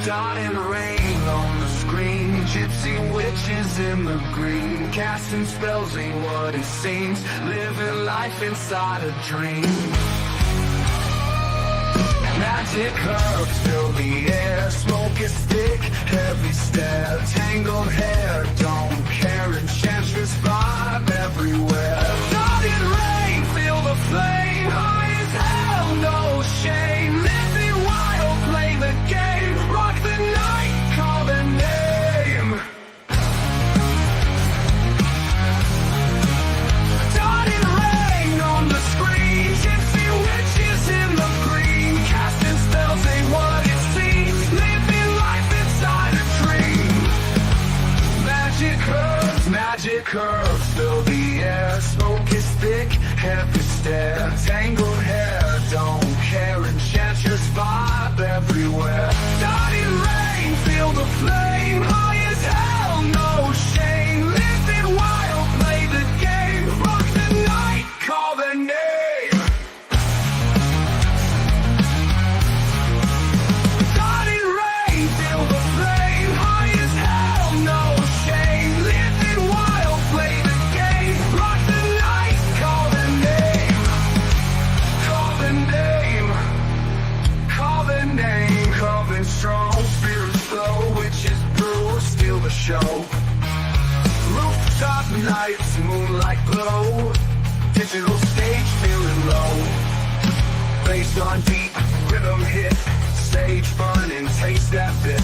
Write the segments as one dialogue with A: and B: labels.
A: Dot and rain on the screen, gypsy witches in the green, casting spells ain't what it seems, living life inside a dream. Magic herbs fill the air, smoke is thick, heavy stare, tangled hair, don't care, enchantress vibe everywhere. Dot and rain, feel the flame, high as hell, no shame, living wild, play the game, rock the night, call the name. Dot and rain on the screen, gypsy witches in the green, casting spells ain't what it seems, living life inside a dream. Magic herbs fill the air, smoke is thick, heavy stare, tangled hair, don't care, enchantress vibe everywhere. Dot and rain, feel the flame, high as hell, no shame, living wild, play the game, rock the night, call the name. Dot and rain, feel the flame, high as hell, no shame, living wild, play the game, rock the night, call the name. Call the name. Call the name. Coming strong, spirits flow, witches brew, steal the show. Rooftop nights, moonlight glow, digital stage feeling low. Based on deep, rhythm hit, stage fun and taste that bit.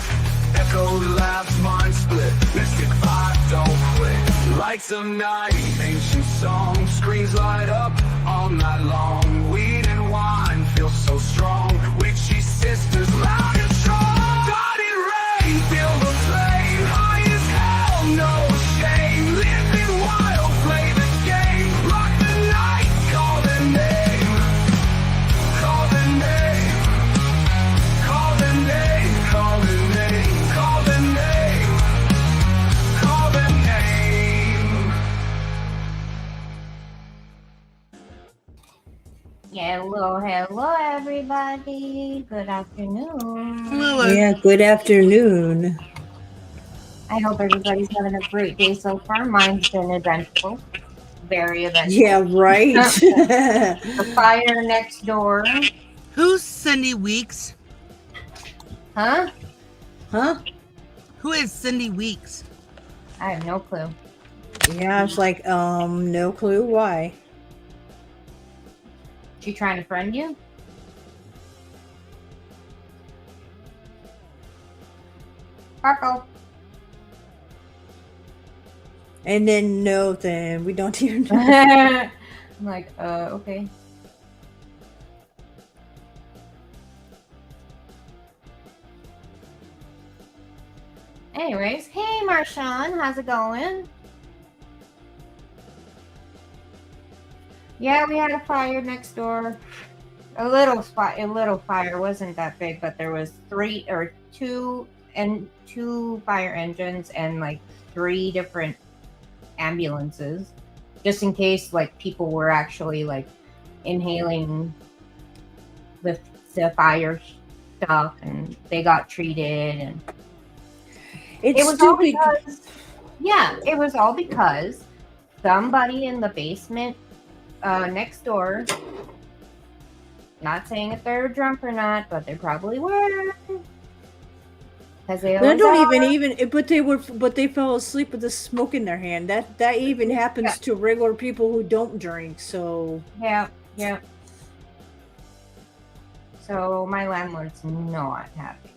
A: Echo laughs, mind split, mystic vibe don't quit. Lights of night, ancient song, screens light up all night long. Weed and wine feel so strong, witchy sisters loud and strong. Dot and rain, feel the flame, high as hell, no shame, living wild, play the game, rock the night, call the name. Call the name. Call the name. Call the name. Call the name. Call the name.
B: Hello, everybody. Good afternoon.
C: Yeah, good afternoon.
B: I hope everybody's having a great day so far. Mine's been eventful. Very eventful.
C: Yeah, right.
B: The fire next door.
D: Who's Cindy Weeks?
B: Huh?
C: Huh?
D: Who is Cindy Weeks?
B: I have no clue.
C: Yeah, I was like, no clue why.
B: She trying to friend you? Sparkle.
C: And then no, then we don't even know.
B: I'm like, okay. Anyways, hey Marshawn, how's it going? Yeah, we had a fire next door. A little fire, wasn't that big, but there was two fire engines and like 3 different ambulances, just in case like people were actually like inhaling the fire stuff and they got treated, and
C: It's
B: it was
C: stupid.
B: it was all because somebody in the basement next door, not saying if they're drunk or not, but they probably were, because they
C: They
B: always
C: don't
B: are.
C: even, but they fell asleep with the smoke in their hand. That even happens
B: Yeah.
C: to regular people who don't drink. So
B: Yeah. So my landlord's not happy.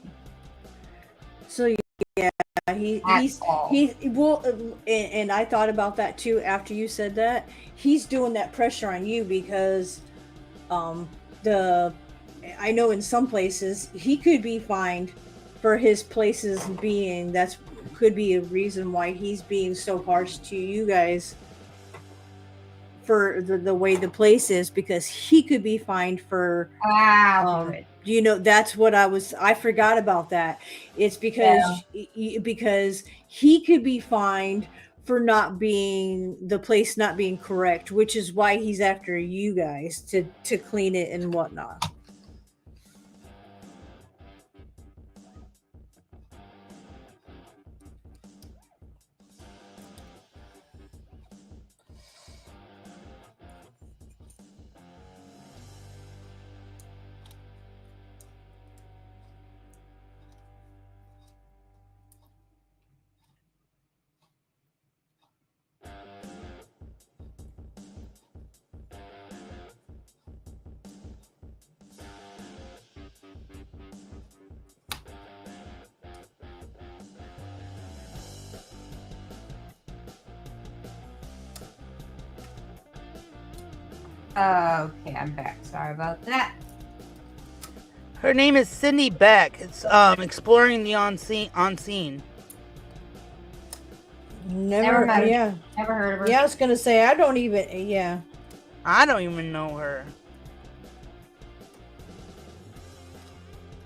C: So yeah, and I thought about that too after you said that. He's doing that pressure on you because I know in some places he could be fined for his places being, that's could be a reason why he's being so harsh to you guys for the way the place is, because he could be fined for that's what I forgot about that. It's because because he could be fined for the place not being correct, which is why he's after you guys to clean it and whatnot.
B: Okay, I'm back. Sorry about that.
D: Her name is Cindy Beck. It's exploring the unseen.
C: Never
B: met her.
C: Yeah.
B: Never heard of her.
C: Yeah, I was gonna say I don't even. Yeah.
D: I don't even know her.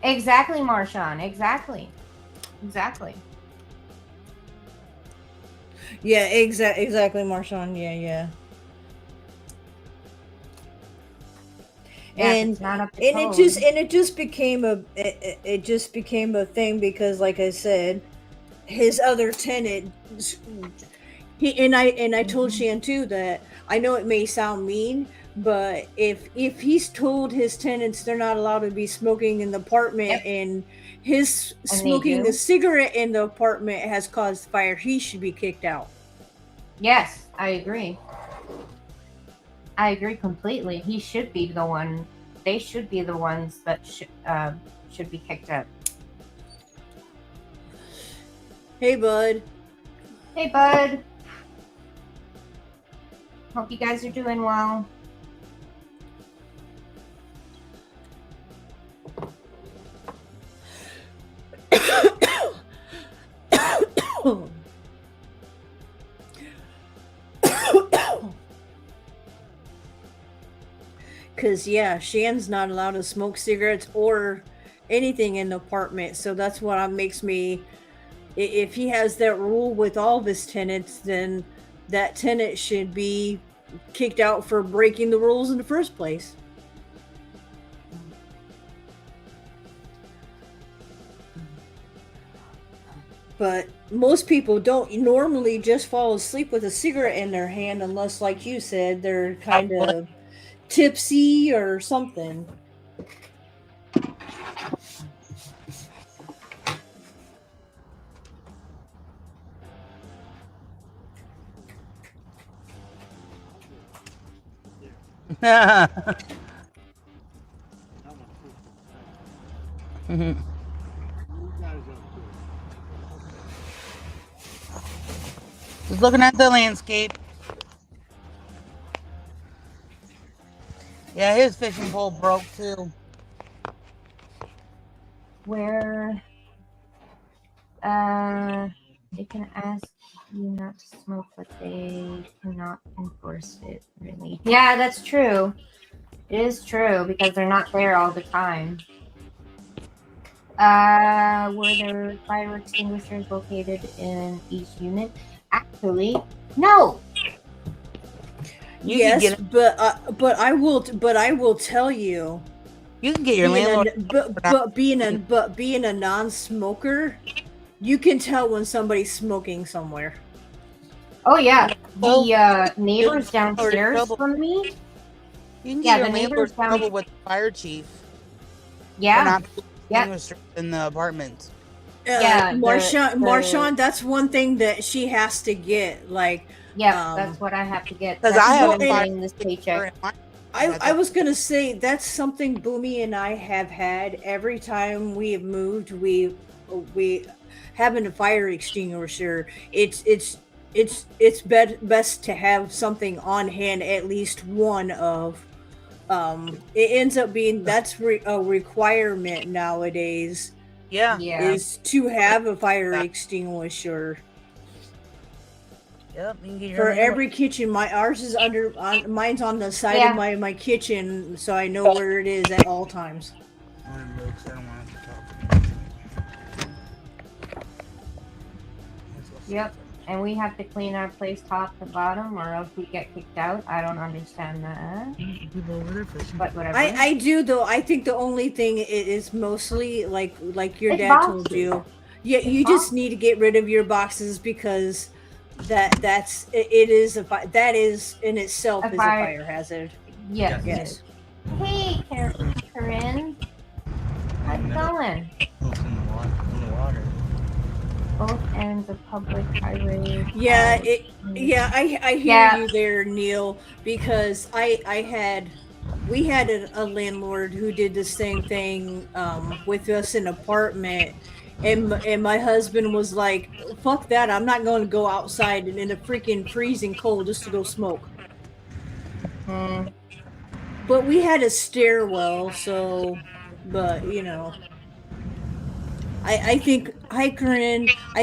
B: Exactly, Marshawn. Exactly.
C: Yeah, exactly, Marshawn. Yeah.
B: Yeah,
C: And
B: it's not up to
C: it just became a thing because, like I said, his other tenant, I told Shan too that I know it may sound mean, but if he's told his tenants they're not allowed to be smoking in the apartment, and his smoking a cigarette in the apartment has caused fire, he should be kicked out.
B: Yes, I agree. I agree completely. He should be the one. They should be the ones that should be kicked out.
C: Hey, bud.
B: Hey, bud. Hope you guys are doing well.
C: Because, yeah, Shan's not allowed to smoke cigarettes or anything in the apartment. So that's what makes me... If he has that rule with all of his tenants, then that tenant should be kicked out for breaking the rules in the first place. But most people don't normally just fall asleep with a cigarette in their hand unless, like you said, they're kind of tipsy or something.
D: Just looking at the landscape. Yeah, his fishing pole broke too.
B: Where they can ask you not to smoke, but they cannot enforce it, really. Yeah, that's true. It is true because they're not there all the time. Were there fire extinguishers located in each unit? Actually, no.
C: Yes, but I will tell you.
D: You can get your landlord.
C: But being a non-smoker, you can tell when somebody's smoking somewhere.
B: Oh yeah, the neighbors downstairs from me.
D: You can get your landlord in trouble with the fire chief.
B: Yeah.
D: In the apartment.
C: Marshawn, that's one thing that she has to get. Like,
B: that's what I have to get.
D: Because I have
B: getting this paycheck.
C: I was gonna say that's something Boomy and I have had every time we have moved. We having a fire extinguisher. It's best to have something on hand, at least one of. It ends up being that's a requirement nowadays.
D: Yeah,
C: is to have a fire extinguisher.
D: Yep, you can get
C: for every kitchen. Ours is mine's on the side of my kitchen, so I know where it is at all times.
B: Yep, and we have to clean our place top to bottom, or else we get kicked out. I don't understand that.
D: People over there fishing.
B: But whatever.
C: I do though. I think the only thing is mostly like your dad told you. Yeah, you just need to get rid of your boxes because that is in itself is a fire hazard.
B: Yes. Hey, Corinne. How's it going?
D: In the water.
B: Both ends of public highway.
C: I hear you there, Neil, because we had a landlord who did the same thing with us in an apartment, and my husband was like, fuck that, I'm not going to go outside in a freaking freezing cold just to go smoke. but we had a stairwell, so, but you know, I think I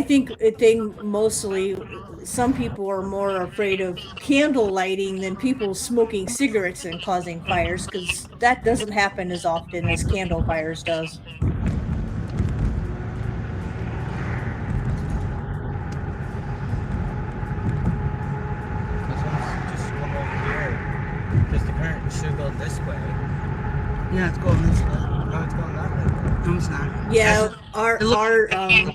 C: think mostly some people are more afraid of candle lighting than people smoking cigarettes and causing fires, because that doesn't happen as often as candle fires does.
E: Just come over here. Because the current should go this way.
D: Yeah, it's going this way.
E: No, it's going that way.
D: No, it's not.
C: Yeah,
D: It looks-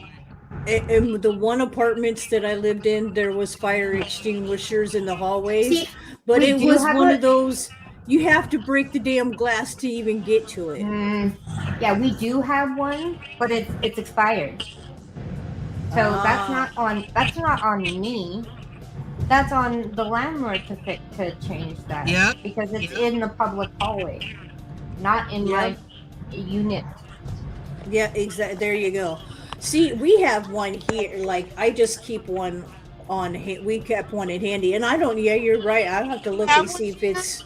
C: in the one apartments that I lived in, there was fire extinguishers in the hallways,
B: See,
C: but
B: we
C: it
B: do
C: was
B: have
C: one
B: a-
C: of those you have to break the damn glass to even get to it.
B: Yeah, we do have one, but it's expired. So that's not on me. That's on the landlord to change that.
D: Yep.
B: Because it's in the public hallway, not in my unit.
C: Yeah, exactly. There you go. See, we have one here. Like, I just keep one on. We kept one in handy, and I don't. Yeah, you're right. I'll have to look and see if it's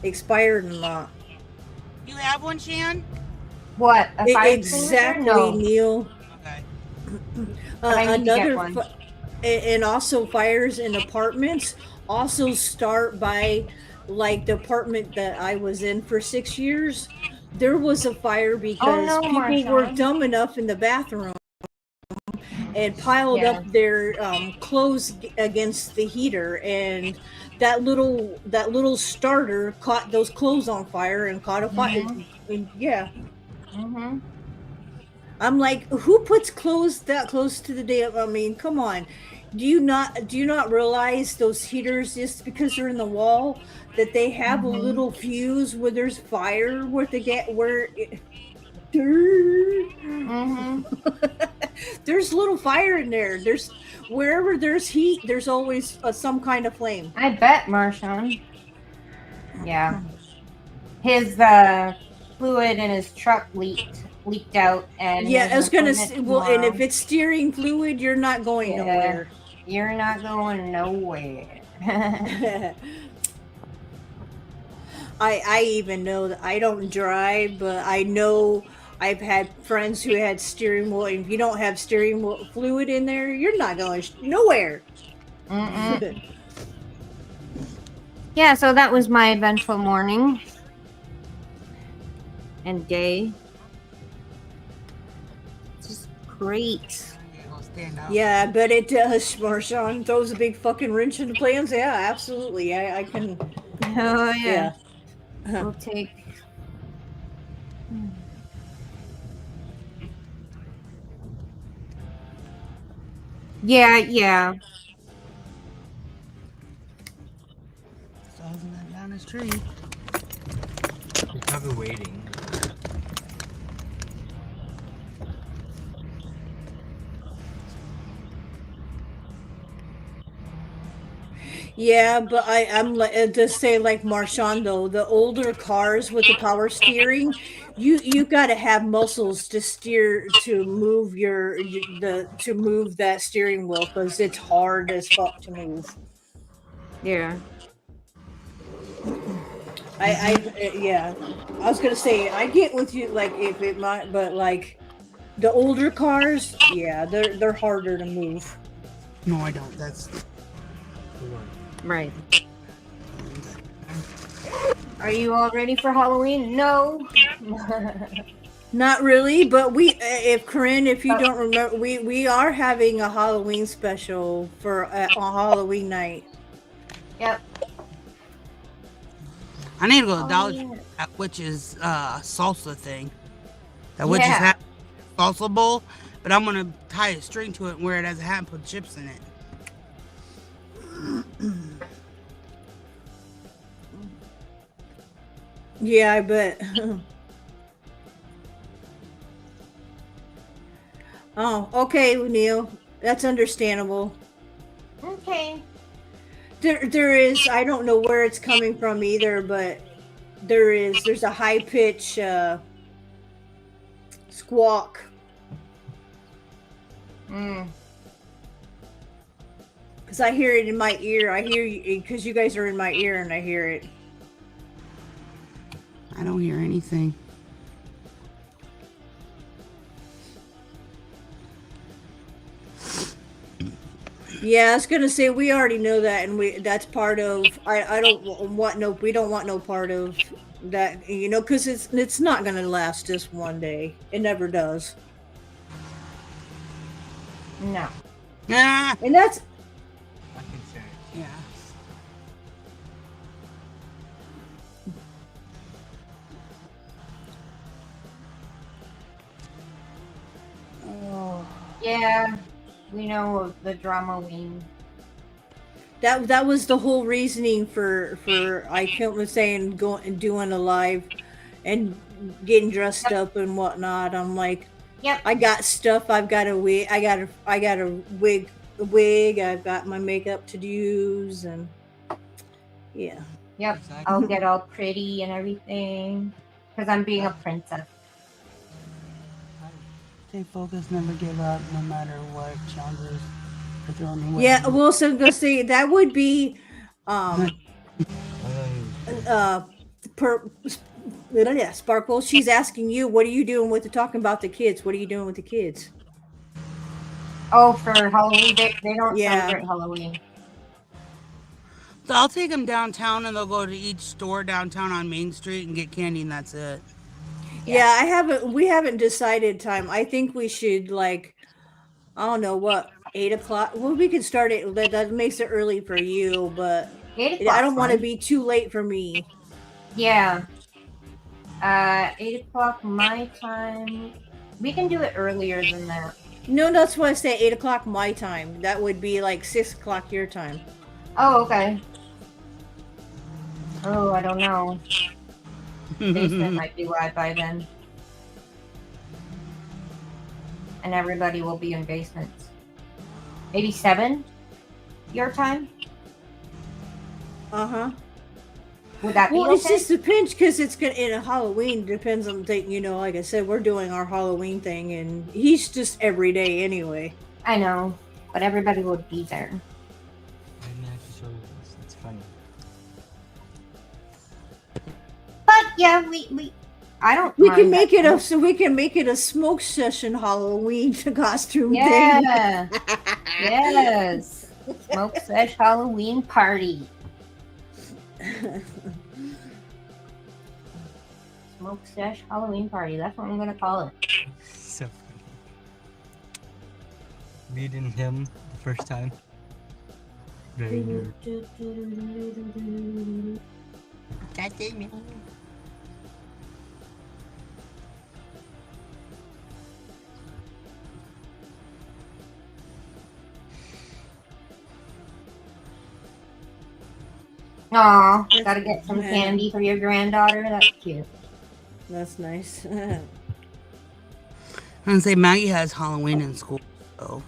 C: expired or not.
D: You have one, Shan?
B: What? A fire
C: Exactly,
B: extinguisher? No.
C: Neil.
D: Okay.
B: But I need to get one.
C: And also fires in apartments also start by, like, the apartment that I was in for 6 years. There was a fire because people were dumb enough in the bathroom and piled up their clothes against the heater, and that little starter caught those clothes on fire and caught a fire. And yeah.
B: Mm-hmm.
C: I'm like, who puts clothes that close to the damn? I mean, come on. Do you not realize those heaters, just because they're in the wall, that they have a little fuse where there's fire where they get where it, there's little fire in there. There's wherever there's heat, there's always some kind of flame.
B: I bet, Marshawn. Yeah. His fluid in his truck leaked out, and
C: yeah, I was gonna say, well, and if it's steering fluid, you're not going nowhere.
B: You're not going nowhere.
C: I even know that I don't drive, but I know I've had friends who had steering wheel. If you don't have steering wheel fluid in there, you're not going nowhere.
B: Yeah, so that was my eventful morning and day. Just great.
C: Yeah, but it does, Marshawn. Throws a big fucking wrench in the plans. Yeah, absolutely. I can.
B: Oh yeah. We'll take. Yeah.
D: Solving that down his tree.
E: You're probably waiting.
C: Yeah, but I'm like to say, like Marshawn, though, the older cars with the power steering, you got to have muscles to steer to move to move that steering wheel, because it's hard as fuck to move.
B: Yeah.
C: I was gonna say, I get with you, like, if it might, but like the older cars, yeah, they're harder to move.
D: No, I don't. That's
B: right. Are you all ready for Halloween? No.
C: Not really, but Corinne, if you don't remember, we are having a Halloween special for on Halloween night.
B: Yep.
D: I need to go to Dollar Tree, that witch's salsa thing. That witch's hat salsa bowl, but I'm gonna tie a string to it and wear it as a hat and put chips in it.
C: Yeah, I bet. Oh, okay, Neil. That's understandable.
B: Okay.
C: There is, I don't know where it's coming from either, but there's a high pitch squawk. Because I hear it in my ear. I hear you because you guys are in my ear and I hear it.
D: I don't hear anything.
C: Yeah, I was gonna say we already know that, and that's part of. I don't want no. We don't want no part of that. You know, because it's not gonna last just one day. It never does.
B: No.
D: Ah!
C: And that's.
E: I can say it.
D: Yeah.
C: Oh.
B: Yeah, we know of the drama wing.
C: That was the whole reasoning for I was saying going and doing a live and getting dressed up and whatnot. I'm like,
B: Yep.
C: I got stuff. I've got a wig. I got a wig. I've got my makeup to use, and yeah.
B: Yep.
E: Exactly.
B: I'll get all pretty and everything because I'm being a princess.
D: Stay focused, never give up, no matter what challenges are thrown your way.
C: Yeah, well, so go see that would be, yeah, Sparkle. She's asking you, what are you doing with talking about the kids? What are you doing with the kids?
B: Oh, for Halloween, they don't
C: Yeah.
B: celebrate Halloween.
D: So I'll take them downtown and they'll go to each store downtown on Main Street and get candy and that's it.
C: Yeah, we haven't decided time. I think we should I don't know what, 8 o'clock. Well, we could start it. That makes it early for you, but
B: 8
C: I don't
B: o'clock's
C: want to
B: fine.
C: be too late for me.
B: Yeah. 8 o'clock my time. We can do it earlier than that.
C: No, that's why I say 8 o'clock my time. That would be like 6 o'clock your time.
B: Oh, okay. Oh, I don't know. Basement might be live by then. And everybody will be in basements. Maybe 7 your time?
C: Uh-huh.
B: Would that be
C: Well,
B: okay?
C: it's just a pinch because it's gonna in a Halloween. Depends on the, like I said, we're doing our Halloween thing, and he's just every day anyway.
B: I know, but everybody would be there.
E: I didn't have to show you this. It's funny.
B: But yeah, we
C: We can make it a smoke session Halloween costume thing.
B: Yeah. Yes. Smoke sesh Halloween party. Smoke sesh Halloween party. That's what I'm gonna call it.
E: So funny. Meeting him the first time. Very nerd.
D: That's it, man.
B: Aw, gotta get some candy for your granddaughter. That's cute.
C: That's nice.
D: I'm gonna say Maggie has Halloween in school, so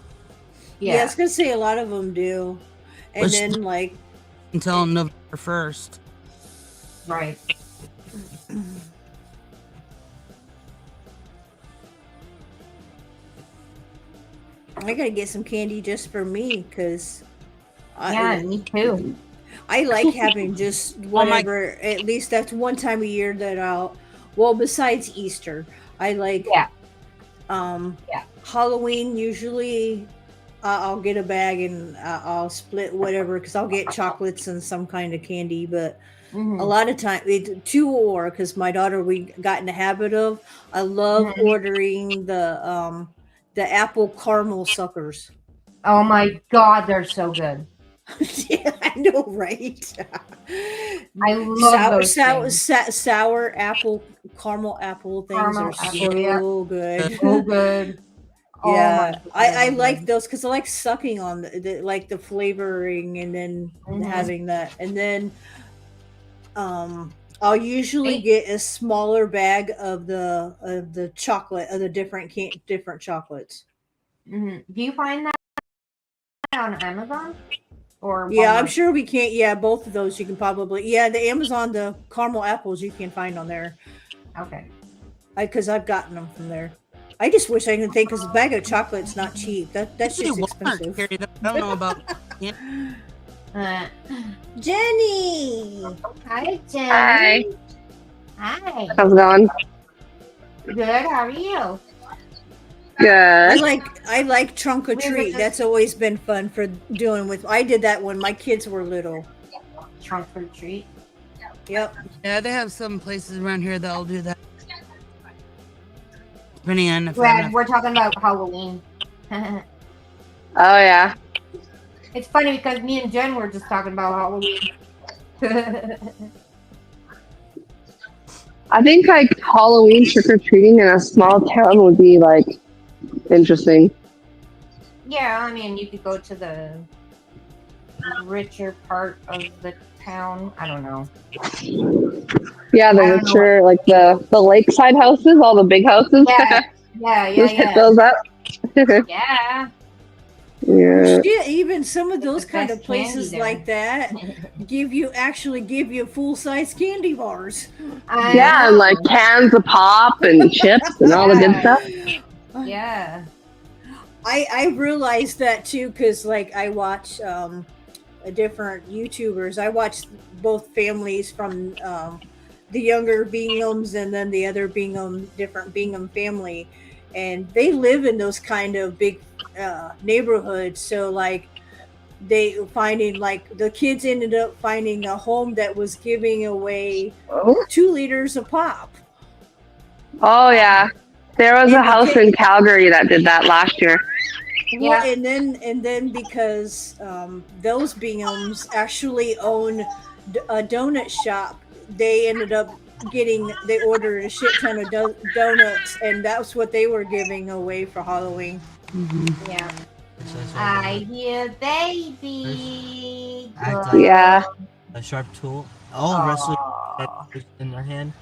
C: Yeah, I was gonna say a lot of them do, and
D: Which-
C: then
D: until November 1st.
B: Right.
C: I gotta get some candy just for me because
B: Yeah, me too.
C: I like having just whatever. At least that's one time a year that well, besides Easter, I like.
B: Yeah.
C: Halloween usually, I'll get a bag and I'll split whatever because I'll get chocolates and some kind of candy. But a lot of time, because my daughter, we got in the habit of. I love ordering the apple caramel suckers.
B: Oh my God, they're so good.
C: Yeah, I know, right?
B: I love those
C: sour apple, caramel apple things
B: Caramel
C: are
B: apple,
C: so
B: yeah.
C: good.
B: So good.
C: Yeah,
B: Oh my
C: I
B: God.
C: like those because I like sucking on the flavoring and then having that, and then I'll usually get a smaller bag of the chocolate of the different chocolates.
B: Do you find that on Amazon? Or
C: Yeah,
B: Walmart?
C: I'm sure we can't. Yeah, both of those you can probably. Yeah, the Amazon, the caramel apples you can find on there.
B: Okay.
C: Because I've gotten them from there. I just wish I could think because a bag of chocolate's not cheap. That's just expensive.
D: I don't know about Yeah.
C: Jenny.
B: Hi,
F: Hi.
B: Jenny. Hi.
F: How's it going?
B: Good. How are you?
F: Good.
C: I like trunk or
B: We were
C: treat.
B: just-
C: That's always been fun for doing with. I did that when my kids were little.
B: Trunk or treat.
C: Yep.
D: Yeah, they have some places around here that'll do that. Depending on if
B: We're talking about Halloween.
F: Oh yeah.
B: It's funny because me and Jen were just talking about Halloween.
F: I think like Halloween trick or treating in a small town would be like interesting.
B: Yeah, I mean, you could go to the richer part of the town. I don't know.
F: Yeah, the
B: I don't know
F: richer, like the lakeside houses, all the big houses.
B: Yeah,
F: Just hit those up.
B: yeah.
F: Yeah.
C: Yeah, even some of those
B: The
C: kind
B: best
C: of places
B: candy there.
C: like that give you full size candy bars.
F: Yeah, and like cans of pop and chips and all the good stuff.
B: Yeah.
C: I realized that too because like I watch different YouTubers. I watch both families from the younger Binghams and then the other different Bingham family, and they live in those kind of big neighborhoods. So like they finding like the kids ended up finding a home that was giving away 2 liters of pop.
F: Oh yeah. There was a
C: And
F: house in Calgary that did that last year.
C: Well, and then because those Binghams actually own a donut shop, they ended up they ordered a shit ton of donuts, and that's what they were giving away for Halloween.
D: Mm-hmm.
B: Yeah. I hear baby.
F: Yeah.
E: A sharp tool. All wrestlers in their hand.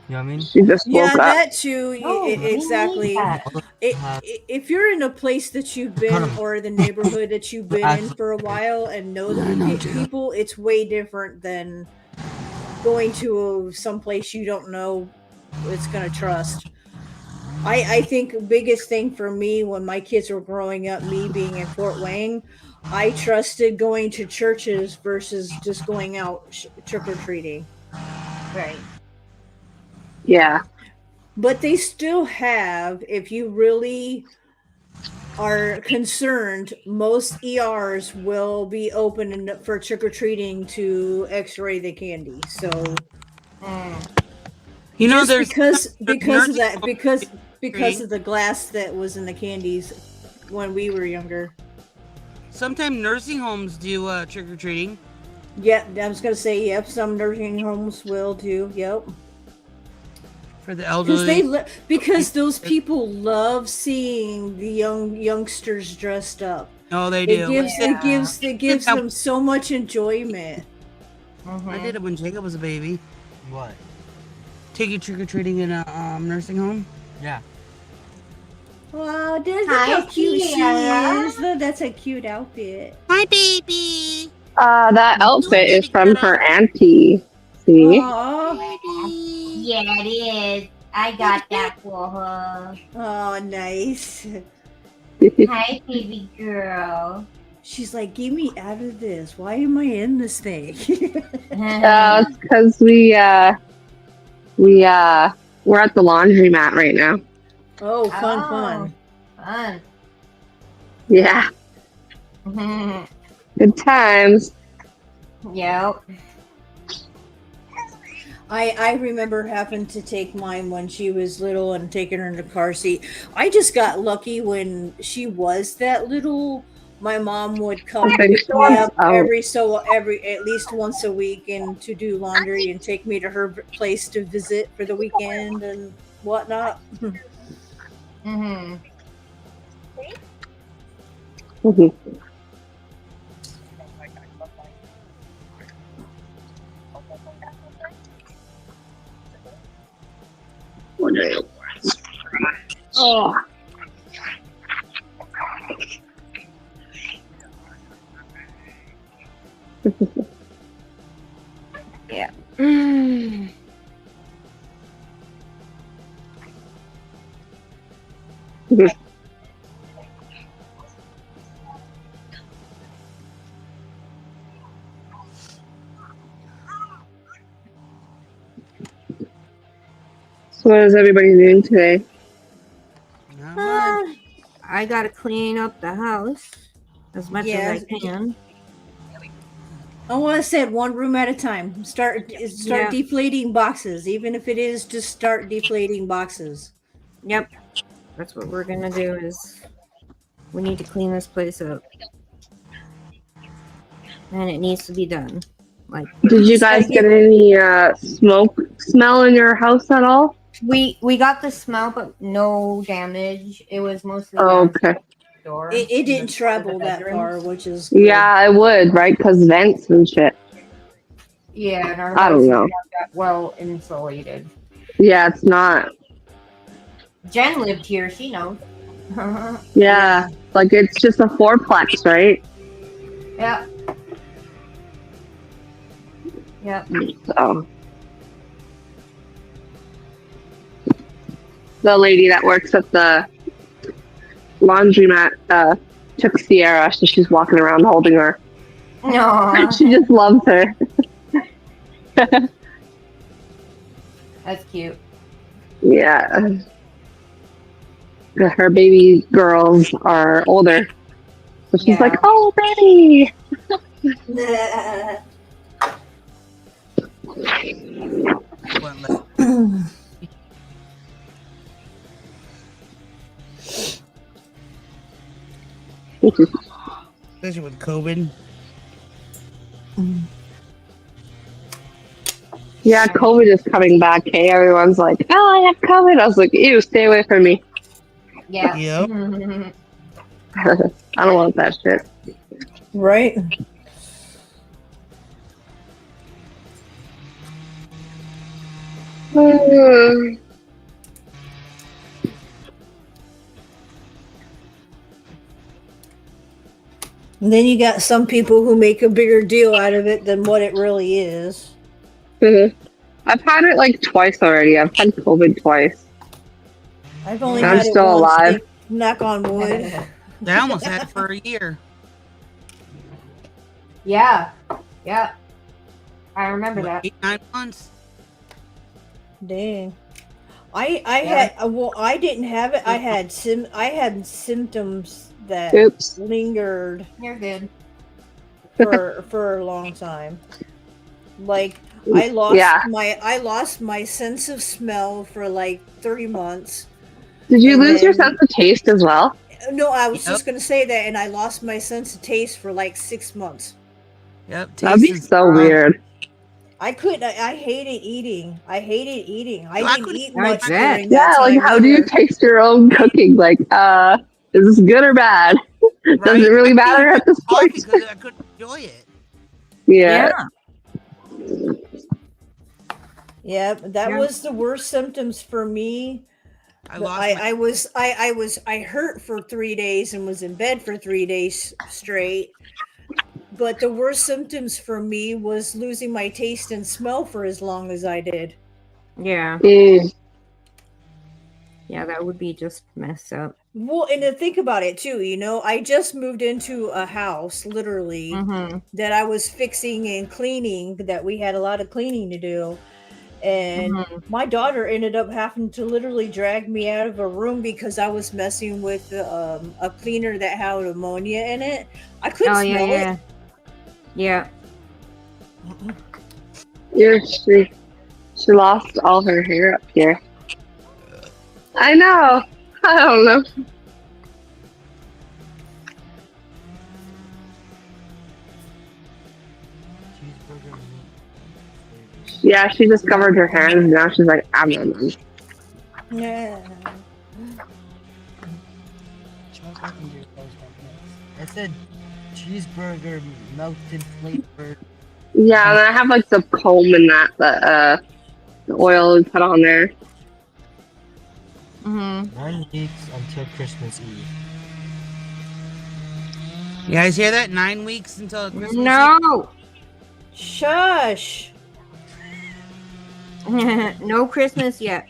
E: You know what I mean?
F: She just woke up.
C: That too. Exactly.
B: that.
C: If you're in a place that you've been or the neighborhood that you've been in for a while and know the people, it's way different than going to some place you don't know it's going to trust. I think the biggest thing for me when my kids were growing up, me being in Fort Wayne, I trusted going to churches versus just going out trick-or-treating.
B: Right.
F: Yeah.
C: But they still have, if you really are concerned, most ERs will be open for trick-or-treating to x-ray the candy. So
D: you know,
C: just
D: there's
C: because of that because of the glass that was in the candies when we were younger.
D: Sometimes nursing homes do trick or treating.
C: Yeah, I was gonna say yep. Some nursing homes will do. Yep.
D: For the elderly,
C: because those people love seeing the youngsters dressed up.
D: Oh, they do.
C: It gives them so much enjoyment.
D: I did it when Jacob was a baby.
E: What?
D: Taking trick or treating in a nursing home.
E: Yeah.
C: Wow, look how cute she is. That's a cute outfit.
D: Hi, baby.
F: That outfit is from her auntie. See?
B: Yeah, it is. I got that for her.
C: Oh, nice.
B: Hi, baby girl.
C: She's like, get me out of this. Why am I in this thing?
F: It's because we're at the laundromat right now.
C: Oh, fun.
B: Fun.
F: Yeah. Good times.
B: Yep.
C: I remember having to take mine when she was little and taking her in the car seat. I just got lucky when she was that little. My mom would come pick me up every at least once a week and to do laundry and take me to her place to visit for the weekend and whatnot.
B: Mm-hmm.
F: Oh.
B: Yeah.
F: What is everybody doing today?
D: Not much.
B: I gotta clean up the house as much as I can.
C: I want to set one room at a time. Start deflating boxes, even if it is just start deflating boxes.
B: Yep, that's what we're gonna do. Is we need to clean this place up, and it needs to be done. Like,
F: did you guys get any smoke smell in your house at all?
B: We got the smell, but no damage. It was mostly
F: okay.
B: Door.
C: It didn't travel that far, which is good.
F: Yeah, I would, right? Because vents and shit.
B: Yeah, and our
F: I don't know.
B: Not that well insulated.
F: Yeah, it's not.
B: Jen lived here. She knows.
F: Yeah, like it's just a fourplex, right?
B: Yeah. Yep.
F: So the lady that works at the laundromat took Sierra, so she's walking around holding her.
B: No.
F: She just loves her.
B: That's cute.
F: Yeah. Her baby girls are older. So she's like, oh, baby.
D: Especially with COVID.
F: Yeah, COVID is coming back. Hey, everyone's like, oh, I have COVID. I was like, ew, stay away from me.
B: Yeah.
D: Yep.
F: I don't want that shit.
C: Right. And then you got some people who make a bigger deal out of it than what it really is.
F: I've had it like twice already. I've had COVID twice.
C: I've only
F: I'm
C: had it
F: still
C: once.
F: alive.
C: Knock on wood.
D: I almost had it for a year.
B: Yeah. Yeah. I remember that.
D: 8-9 months.
C: Dang. I had I didn't have it. I had symptoms that lingered.
B: You're good.
C: For a long time. Like I lost my sense of smell for like 3 months.
F: Did you lose your sense of taste as well?
C: No, I was just gonna say that, and I lost my sense of taste for like 6 months.
D: Yep.
F: That'd be so weird.
C: I couldn't. I hated eating. I didn't eat much during that
F: Yeah, like
C: time
F: how do you taste your own cooking? Like, is this good or bad?
D: Right?
F: Does it really matter at this point?
D: Because I couldn't enjoy it.
F: Yeah.
C: Yeah, that was the worst symptoms for me. I hurt for 3 days and was in bed for 3 days straight. But the worst symptoms for me was losing my taste and smell for as long as I did.
B: Yeah. Yeah, that would be just messed up.
C: Well, and to think about it too, I just moved into a house, literally, that I was fixing and cleaning, that we had a lot of cleaning to do. And my daughter ended up having to literally drag me out of a room because I was messing with a cleaner that had ammonia in it. I couldn't smell it.
B: Yeah.
F: She lost all her hair up here. I know. I don't know. Yeah, she just covered her hands and now she's like, I'm not done.
C: Yeah.
E: I said cheeseburger melted flavored.
F: Yeah, and I have like the comb and the oil we put on there.
E: 9 weeks until Christmas Eve.
D: You guys hear that? 9 weeks until Christmas Eve?
B: No.
C: Shush.
B: No Christmas yet.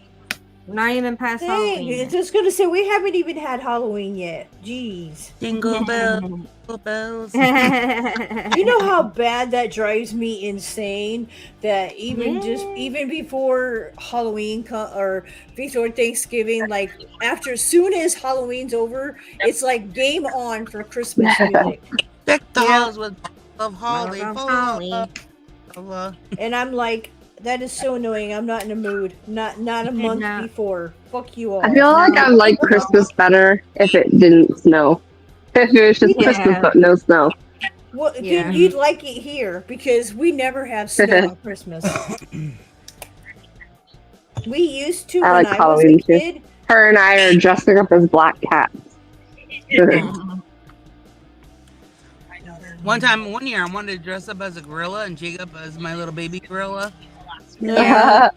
B: Not even past
C: Dang,
B: Halloween.
C: I was gonna say we haven't even had Halloween yet. Jeez.
D: Jingle bells, jingle bells.
C: You know how bad that drives me insane that even before Halloween or before Thanksgiving, like after as soon as Halloween's over, it's like game on for Christmas music.
D: Deck the
B: Yep.
D: halls with of holly,
B: Love
D: full
B: Holly.
D: of
C: And I'm like, that is so annoying. I'm not in the mood. Not a month before. Fuck you all.
F: I feel like I like Christmas better if it didn't snow. If it was just Christmas but no snow.
C: Well, then you'd like it here because we never have snow on Christmas. We used to
F: I
C: when
F: like
C: I was a
F: Halloween
C: kid.
F: too. Her and I are dressing up as black cats.
D: One year, I wanted to dress up as a gorilla and Jacob as my little baby gorilla.
B: Yeah.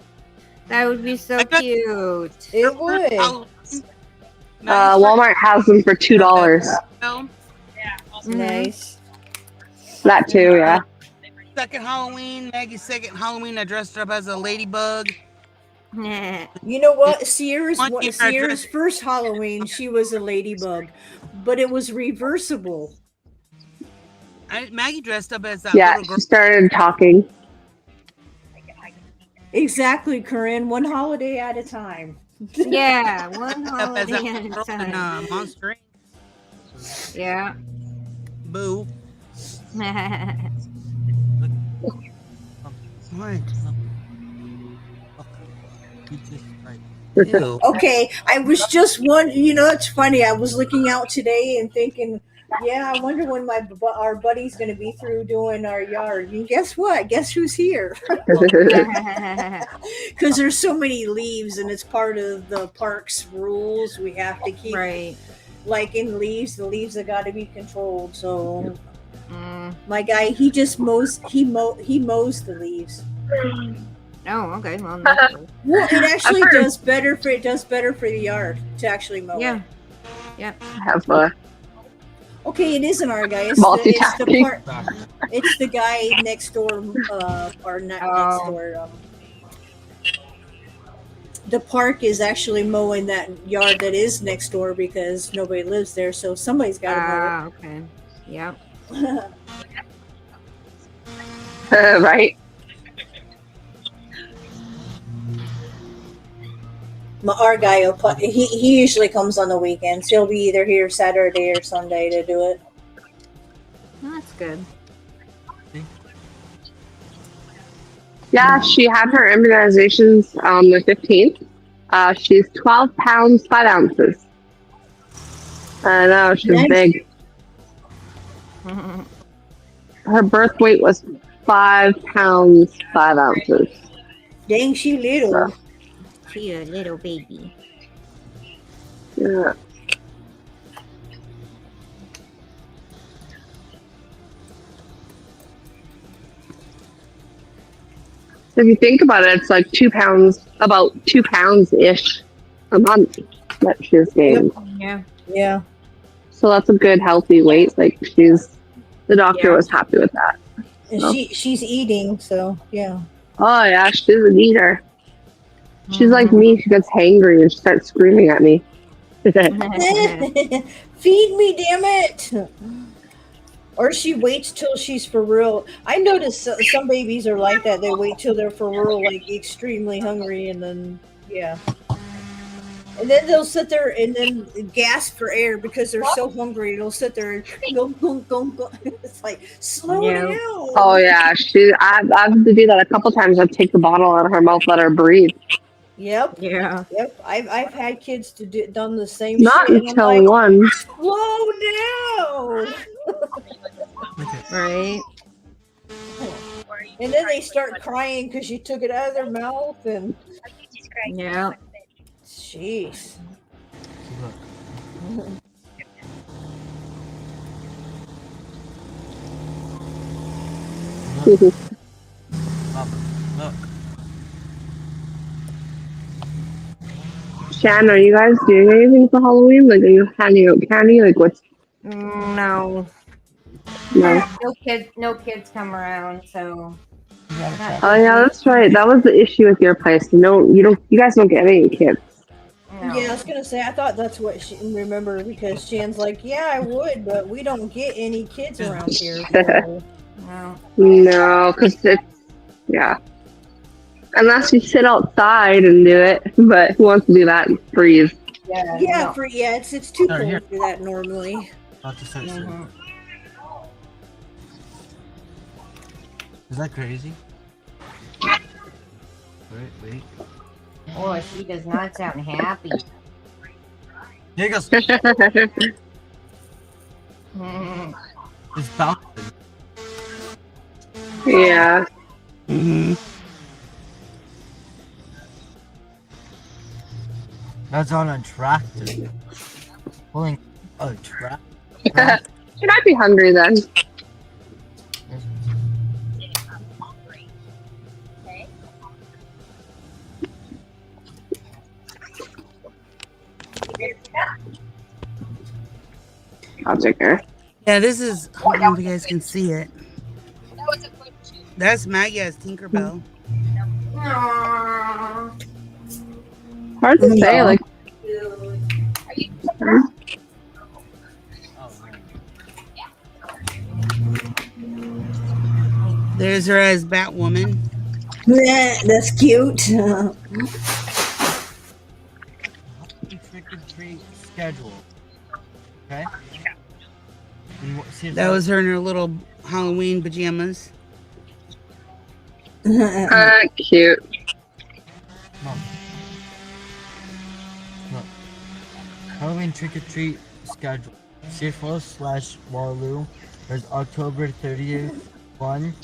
B: That would be so cute.
C: It would.
F: Walmart has them for $2.
C: Nice.
F: That too, yeah.
D: Second Halloween, Maggie's second Halloween, I dressed her up as a ladybug.
C: You know what? Sierra's first Halloween, she was a ladybug, but it was reversible.
D: Maggie dressed up as that
F: little girl. She started talking.
C: Exactly, Corinne. One holiday at a time.
B: Yeah, one holiday at a time.
D: Monster Inc.
B: Yeah.
D: Boo. What?
C: Okay, I was just wondering. You know, it's funny. I was looking out today and thinking, yeah, I wonder when our buddy's going to be through doing our yard. And guess what? Guess who's here? Because there's so many leaves, and it's part of the park's rules. We have to keep like in leaves. The leaves have got to be controlled. So my guy, he just mows. He mows the leaves.
B: Oh, okay. Well, that's cool.
C: Well, it actually does better for the yard to actually mow.
B: Yeah. Yeah.
F: Have fun.
C: Okay, it isn't our guy. It's the guy next door, or not next door. The park is actually mowing that yard that is next door because nobody lives there, so somebody's got to mow it.
B: Okay. Yep.
F: Right.
C: Our guy, he usually comes on the weekends. He'll be either here Saturday or Sunday to do it.
B: That's good.
F: Yeah, she had her immunizations on the 15th. She's 12 pounds, 5 ounces. I know, she's big. Her birth weight was 5 pounds, 5 ounces.
C: Dang, she little.
F: So.
B: She a little baby.
F: Yeah. If you think about it, it's like 2 pounds, about 2 pounds-ish a month that she's gained.
B: Yeah.
C: Yeah.
F: So that's a good, healthy weight. Like the doctor was happy with that.
C: And
F: so.
C: She's eating, so yeah.
F: Oh yeah, she's an eater. She's like me. She gets hangry and she starts screaming at me.
C: Feed me, damn it! Or she waits till she's for real. I noticed some babies are like that. They wait till they're for real, like extremely hungry, and then and then they'll sit there and then gasp for air because they're so hungry. They'll sit there and go. It's like slow down.
F: Oh yeah, I've had to do that a couple times. I'd take the bottle out of her mouth, let her breathe.
C: Yep.
B: Yeah.
C: Yep. I've had kids done the same.
F: Not
C: shit,
F: until one.
C: Slow down.
B: Right.
C: And then they start crying because you took it out of their mouth and.
B: Yeah.
C: Jeez.
E: Look.
F: Shan, are you guys doing anything for Halloween? Like, are you handing out candy? Like, what's?
B: No.
F: No.
B: No kids come around, so.
F: Oh yeah, that's right. That was the issue with your place. You guys don't get any kids.
B: No.
C: Yeah, I was gonna say I thought that's what she remember because Jan's like, yeah, I would, but we don't get any kids around here. So.
B: No.
F: No, because yeah. Unless you sit outside and do it, but who wants to do that and freeze?
C: Yeah,
B: No.
C: it's too
E: Start
C: cold
E: here.
C: for that normally.
E: About to start soon.
B: Mhm.
E: Is that crazy? Wait.
B: Oh, she does not sound happy.
E: Here he goes.
B: Mhm.
E: It's bouncing.
F: Yeah.
D: Mm-hmm.
E: That's on a tractor. Pulling a tractor.
F: Should I be hungry then? I'll take her.
D: Yeah, this is. I don't know if you guys can see it. That's Maggie as Tinkerbell.
B: Aw.
F: Hard to say, like.
D: There's her as Batwoman.
C: That's cute.
E: Trick or treat schedule. Okay.
D: That was her in her little Halloween pajamas.
F: Cute.
E: Mom. Look. Halloween trick or treat schedule. Searful/Waterloo. There's October 30th, 1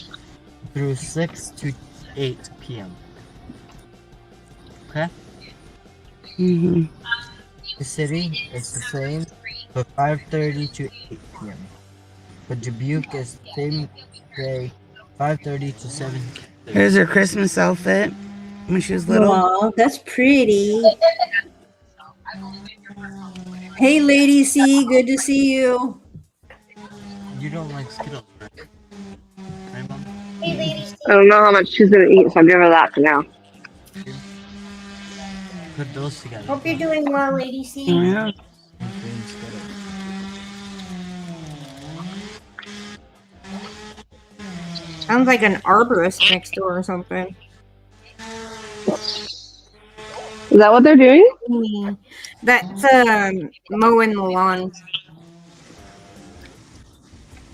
E: through 6 to 8 p.m. Okay?
D: Mm-hmm.
E: The city is the same, but 5:30 to 8 p.m. But Dubuque is the same day, 5:30 to 7.
D: Here's her Christmas outfit when she was little.
C: Wow, that's pretty. Hey, Lady C, good to see you.
E: You don't like Skittles, right? Right, Mom?
F: I don't know how much she's gonna eat, so I'll give her that for now.
E: Put those together.
B: Hope you're doing well, Lady C.
D: Yeah.
E: And green Skittles.
B: Sounds like an arborist next door or something.
F: Is that what they're doing?
B: That's mowing the lawn.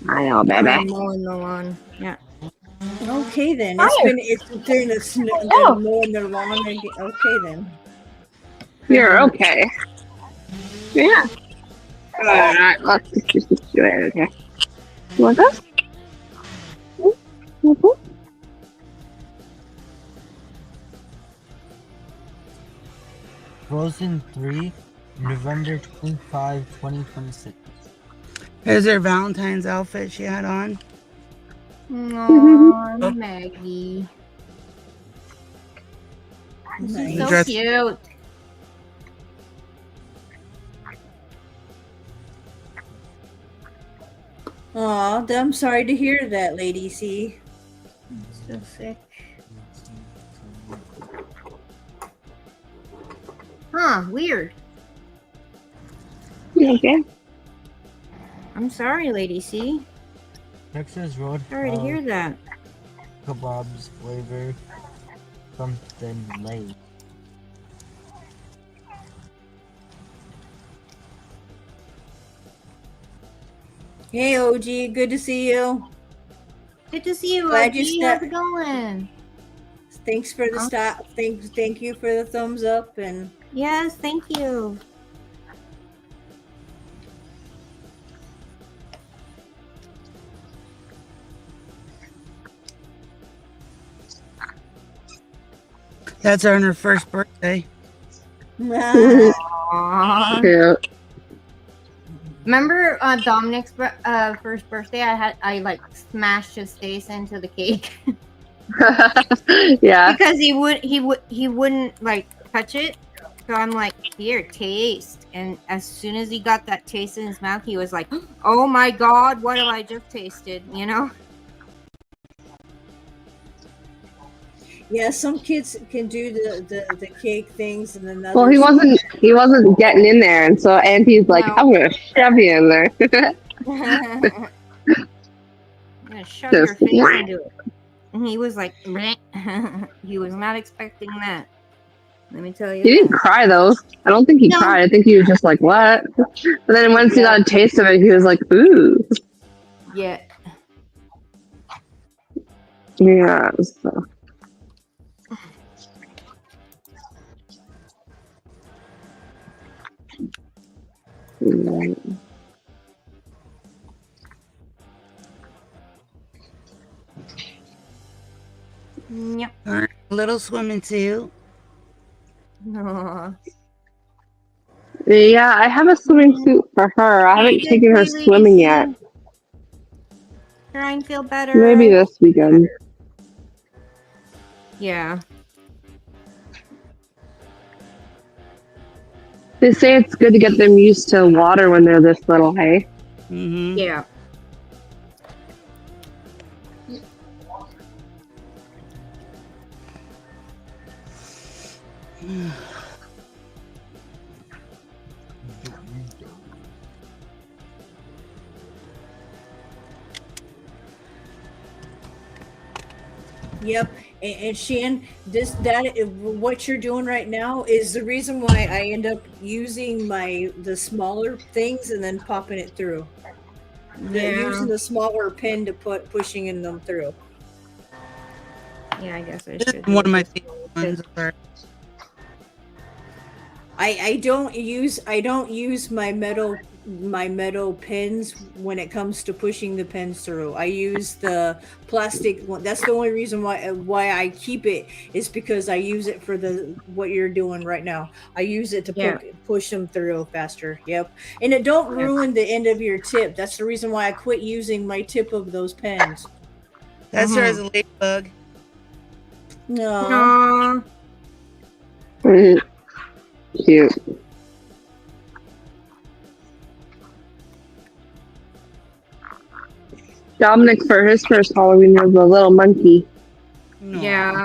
F: I know, baby.
B: Mowing the lawn. Yeah.
C: Okay then, it's during the mowing their lawn. Okay then.
F: You're okay. Yeah. Alright, let's just do it, okay. You want this? Mm-hmm.
E: Frozen 3, November 25, 2026.
D: Here's her Valentine's outfit she had on.
B: Aww, Maggie.
C: Nice.
B: So
D: Dress-
B: cute.
C: Aw, I'm sorry to hear that, Lady C.
B: So sick. Huh, weird.
F: Okay.
B: I'm sorry, Lady C.
E: Texas Road
B: Sorry to hear that.
E: kebabs flavor something late.
C: Hey, OG, good to see you.
B: Good to see you,
C: Glad
B: OG.
C: you
B: How's it going?
C: Thanks for the stop. Thank you for the thumbs up and
B: Yes, thank you.
D: That's her on her first birthday.
B: Aww.
F: Cute.
B: Remember Dominic's first birthday? I like smashed his face into the cake
F: Yeah.
B: because he wouldn't like touch it. So I'm like, here, taste. And as soon as he got that taste in his mouth, he was like, oh my god, what have I just tasted? You know?
C: Yeah, some kids can do the cake things, and then
F: Well,
C: others.
F: he wasn't getting in there, and so Auntie's like,
B: No.
F: "I'm gonna shove you in there."
B: I'm gonna shove your
F: Just
B: face into it. And he was like, "Bleh." He was not expecting that. Let me tell you
F: he didn't
B: that.
F: cry though. I don't think he
B: No.
F: cried. I think he was just like, "What?" But then once he
B: Yeah.
F: got a taste of it, he was like, "Ooh."
B: Yeah.
F: Yeah. So.
B: Yep.
D: A little swimming too.
B: Aw.
F: Yeah, I have a swimming suit for her. I haven't
B: Good,
F: taken her
B: Kaylee.
F: swimming yet.
B: Try and feel better.
F: Maybe this weekend.
B: Yeah.
F: They say it's good to get them used to water when they're this little, hey?
D: Mm-hmm.
B: Yeah.
C: Yep, and Shan, what you're doing right now is the reason why I end up using the smaller things and then popping it through. Using the smaller pin to pushing in them through.
B: Yeah, I guess I
D: This
B: should.
D: is one of my favorite ones of her.
C: I don't use my metal pins when it comes to pushing the pins through. I use the plastic one. That's the only reason why I keep it, is because I use it for what you're doing right now. I use it to push them through faster. Yep, and it don't ruin the end of your tip. That's the reason why I quit using my tip of those pins.
D: That's her as a ladybug.
C: No.
F: Cute. Dominic, for his first Halloween, was a little monkey.
D: No.
B: Yeah.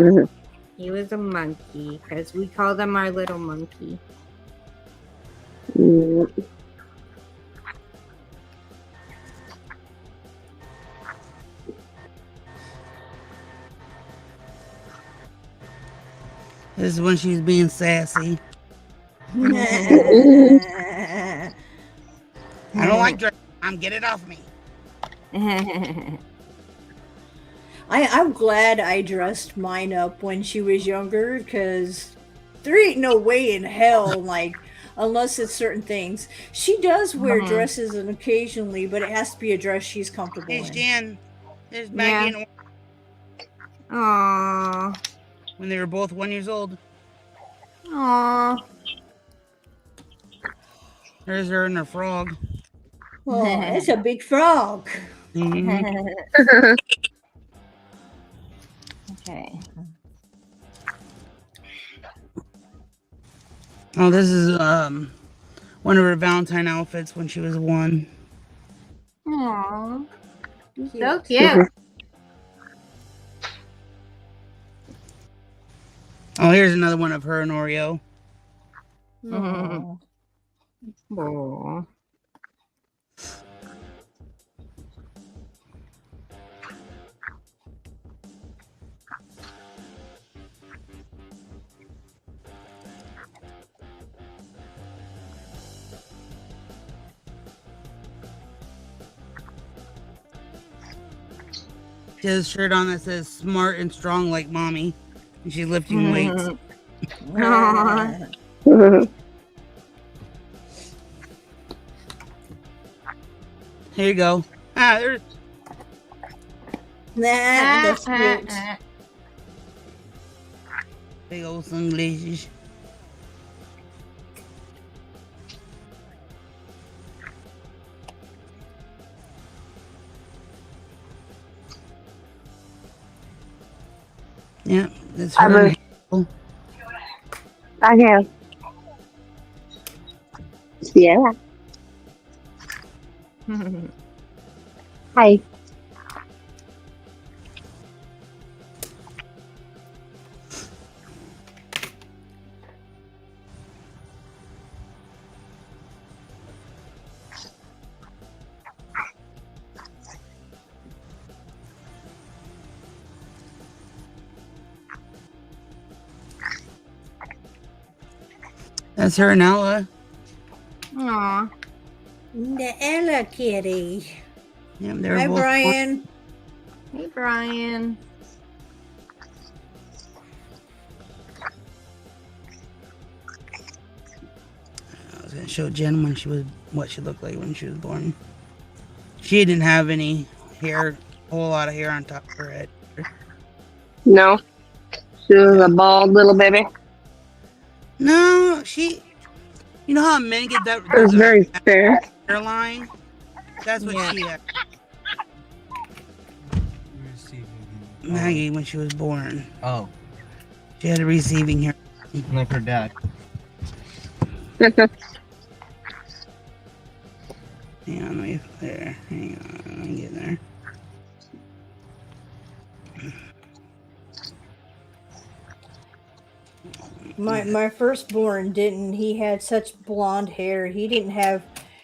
B: He was a monkey, because we called him our little monkey.
D: This is when she was being sassy.
C: I
D: I don't like dress. Get it off me.
C: I'm glad I dressed mine up when she was younger, because there ain't no way in hell, like, unless it's certain things. She does wear dresses and occasionally, but it has to be a dress she's comfortable in.
D: Jan, there's Maggie and
B: Aww.
D: when they were both 1 year old.
B: Aww.
D: There's her and her frog.
C: Oh, it's a big frog.
D: Mm-hmm.
B: Okay.
D: Oh, this is one of her Valentine outfits when she was 1.
B: Aww. So cute.
D: Oh, here's another one of her and Oreo.
B: Aww.
D: She has a shirt on that says "smart and strong like mommy," and she's lifting weights. Here you go. There's.
C: That's cute.
D: Big old sunglasses. Yeah, that's her.
F: Okay. Sierra. Hi.
D: That's her and Ella.
B: Aw.
C: The Ella kitty.
D: Yeah, they're
C: Hi,
D: both
C: Brian.
B: Hey, Brian.
D: I was gonna show Jen when she was what she looked like when she was born. She didn't have any hair, a whole lot of hair on top of her head.
F: No. She was a bald little baby.
D: No, she. You know how men get that?
F: It was very fair.
D: Hairline. That's what she had. Maggie when she was born.
E: Oh.
D: She had a receiving hair.
E: Like her dad.
D: Hang on, wait there. Hang on, let me get there.
C: My firstborn didn't. He had such blonde hair. He didn't have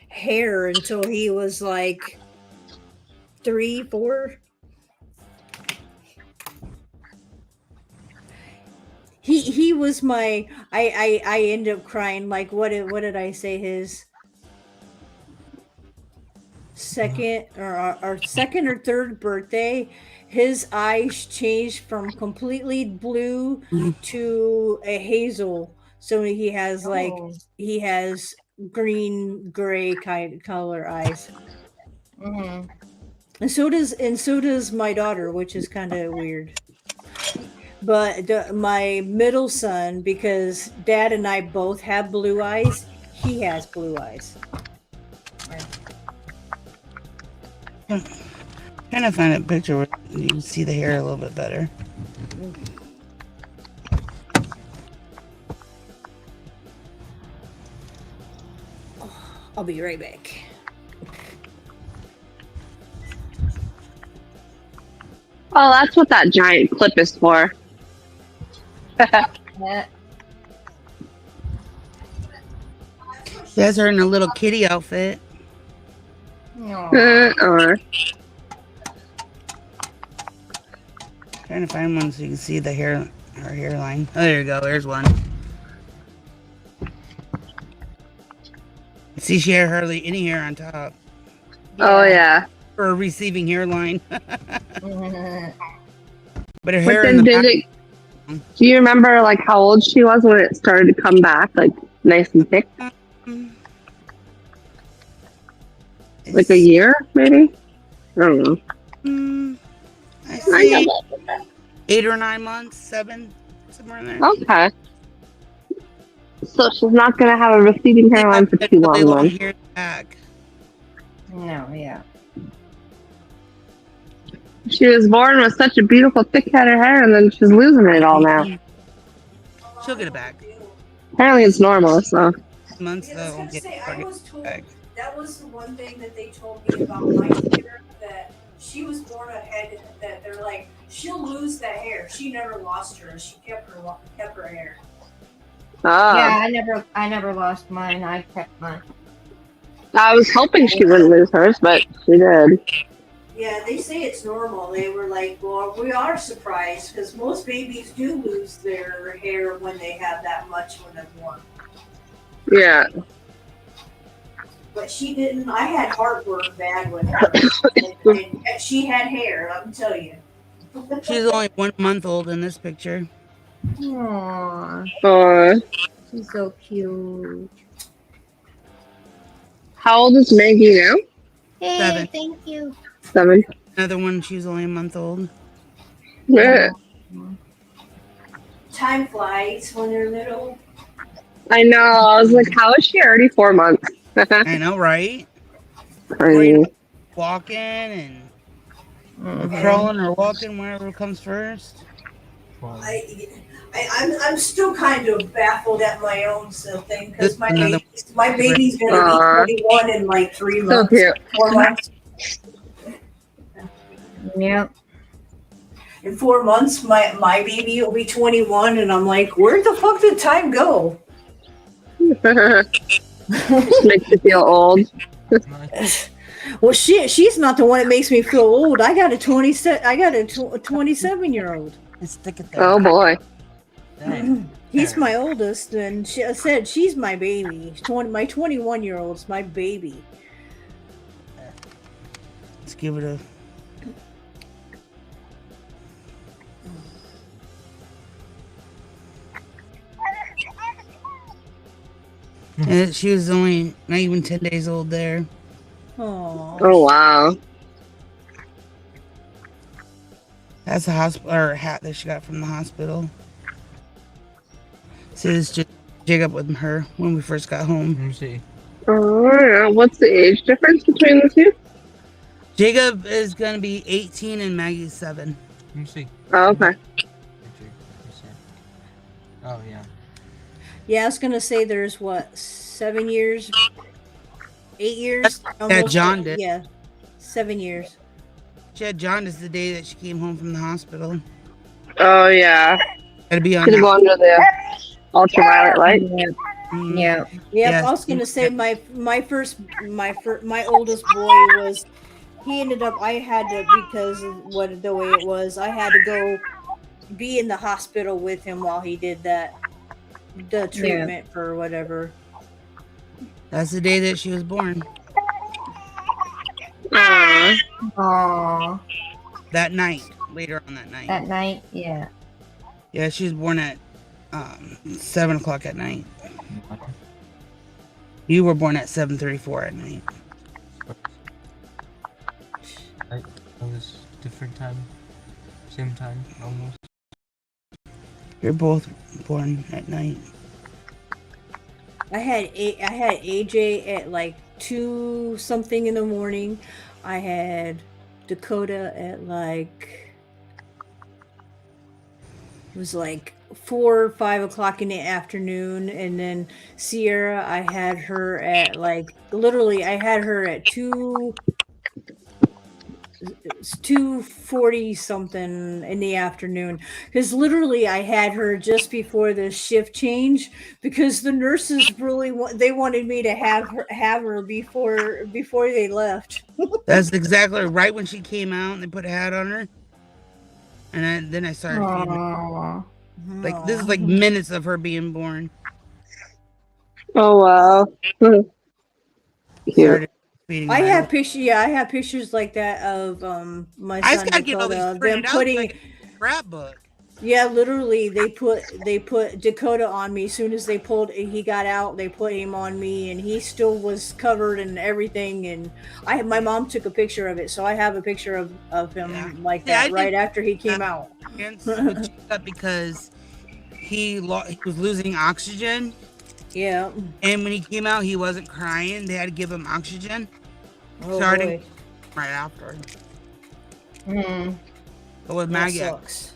C: hair until he was like 3, 4. He was my. I ended up crying. Like what did I say? His second or second or third birthday, his eyes changed from completely blue to a hazel. So he has he has green gray kind of color eyes.
B: Mm-hmm.
C: And so does my daughter, which is kind of weird. But my middle son, because Dad and I both have blue eyes, he has blue eyes.
D: Trying to find a picture where you can see the hair a little bit better.
C: I'll be right back.
F: Oh, that's what that giant clip is for.
B: Yeah.
D: That's her in a little kitty outfit.
F: Or
D: Trying to find one so you can see the hair, her hairline. Oh, there you go. There's one. See, she had hardly any hair on top.
F: oh yeah.
D: Or a receiving hairline. But her
F: But
D: hair
F: then
D: in the
F: did
D: back.
F: it? Do you remember like how old she was when it started to come back, like nice and thick? Like a year, maybe? I don't know.
D: I say 8 or 9 months, 7, somewhere in there.
F: Okay. So she's not gonna have a receding hairline for too long
D: long
F: then.
D: hair back.
B: No, yeah.
F: She was born with such a beautiful thick head of hair and then she's losing it all now.
D: She'll get it back.
F: Apparently it's normal, so.
D: Months
C: Yeah, I was
D: though.
C: gonna
D: Get
C: say, I was told
D: back.
C: that was the one thing that they told me about my hair, that she was born ahead, that they're like, she'll lose that hair. She never lost hers. She kept her hair.
F: Oh.
B: Yeah, I never lost mine. I kept mine.
F: I was hoping she wouldn't lose hers, but she did.
C: Yeah, they say it's normal. They were like, well, we are surprised because most babies do lose their hair when they have that much when they're born.
F: Yeah.
C: But she didn't. I had heartburn bad with her. and she had hair, I'm telling you.
D: She's only 1 month old in this picture.
B: Aww, she's so cute.
F: How old is Maggie now?
B: Hey,
D: 7.
B: thank you.
F: 7.
D: Another one, she's only a month old.
F: Yeah.
C: Time flies when they're little.
F: I know. I was like, how is she already 4 months?
D: I know, right?
F: Crazy.
D: Walking and crawling or walking, whatever comes first.
C: I'm still kind of baffled at my own thing because my
D: Another-
C: baby's gonna be 21 in like 3
F: So
C: months,
F: cute.
C: 4 months.
B: Yep.
C: In 4 months, my baby will be 21, and I'm like, where the fuck did time go?
F: Makes you feel old.
C: Well, she's not the one that makes me feel old. I got a 27-year-old.
D: Stick it there.
F: Oh boy.
E: Dang.
C: He's my oldest, and I said she's my baby. My 21-year-old's my baby.
D: Let's give it a. And she was only not even 10 days old there.
C: Oh.
F: Oh wow.
D: That's a hospital or hat that she got from the hospital. So it's just Jacob with her when we first got home.
E: Let me see.
F: Oh yeah. What's the age difference between the two?
D: Jacob is gonna be 18 and Maggie's 7.
E: Let me see.
F: Oh, okay.
E: Oh yeah.
C: Yeah, I was gonna say there's what 7 years, 8 years.
D: Yeah, John did.
C: Yeah, 7 years.
D: She had jaundice the day that she came home from the hospital.
F: Oh yeah.
D: Had to be on.
F: Could go under the ultraviolet light.
B: Yeah.
C: Yeah, I was gonna say my oldest boy was. He ended up. I had to because of the way it was. I had to go be in the hospital with him while he did the treatment for whatever.
D: That's the day that she was born.
B: Aww.
D: That night, later on that night.
B: That night, yeah.
D: Yeah, she was born at 7 o'clock at night. You were born at 7:34 at night.
E: It was different time, same time almost.
D: You're both born at night.
C: I had AJ at like 2 something in the morning. I had Dakota at like it was like 4 or 5 o'clock in the afternoon, and then Sierra I had her at like literally I had her at 2:40 something in the afternoon, because literally I had her just before the shift change because the nurses really they wanted me to have her before they left.
D: That's exactly right when she came out and they put a hat on her, and then I started feeding her. Like this is like minutes of her being born.
F: Oh wow. Cute.
C: I have pictures. Yeah, I have pictures like that of my son Dakota. Them putting
D: like a scrapbook.
C: Yeah, literally, they put Dakota on me. As soon as he got out, they put him on me, and he still was covered and everything. And my mom took a picture of it, so I have a picture of him like that right after he came out.
D: Because he was losing oxygen.
C: Yeah.
D: And when he came out, he wasn't crying. They had to give him oxygen.
C: Oh,
D: starting
C: boy.
D: right after. But with
C: That
D: Maggie,
C: sucks.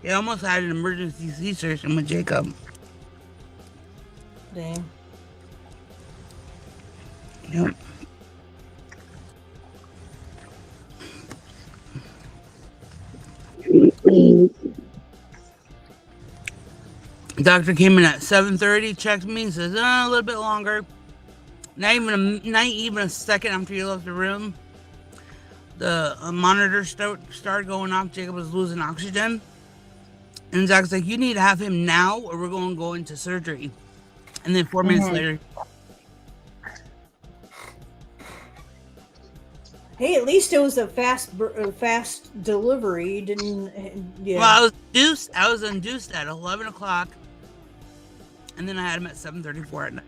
D: They almost had an emergency C-section with Jacob.
C: Dang.
D: Yep. Doctor came in at 7:30, checked me, says, a little bit longer. Not even a second after you left the room, the monitor started going off. Jacob was losing oxygen. And Zach's like, you need to have him now or we're going to go into surgery. And then 4 minutes later.
C: Hey, at least it was a fast delivery. You didn't. Yeah.
D: Well, I was induced at 11 o'clock. And then I had him at 7:34 at night.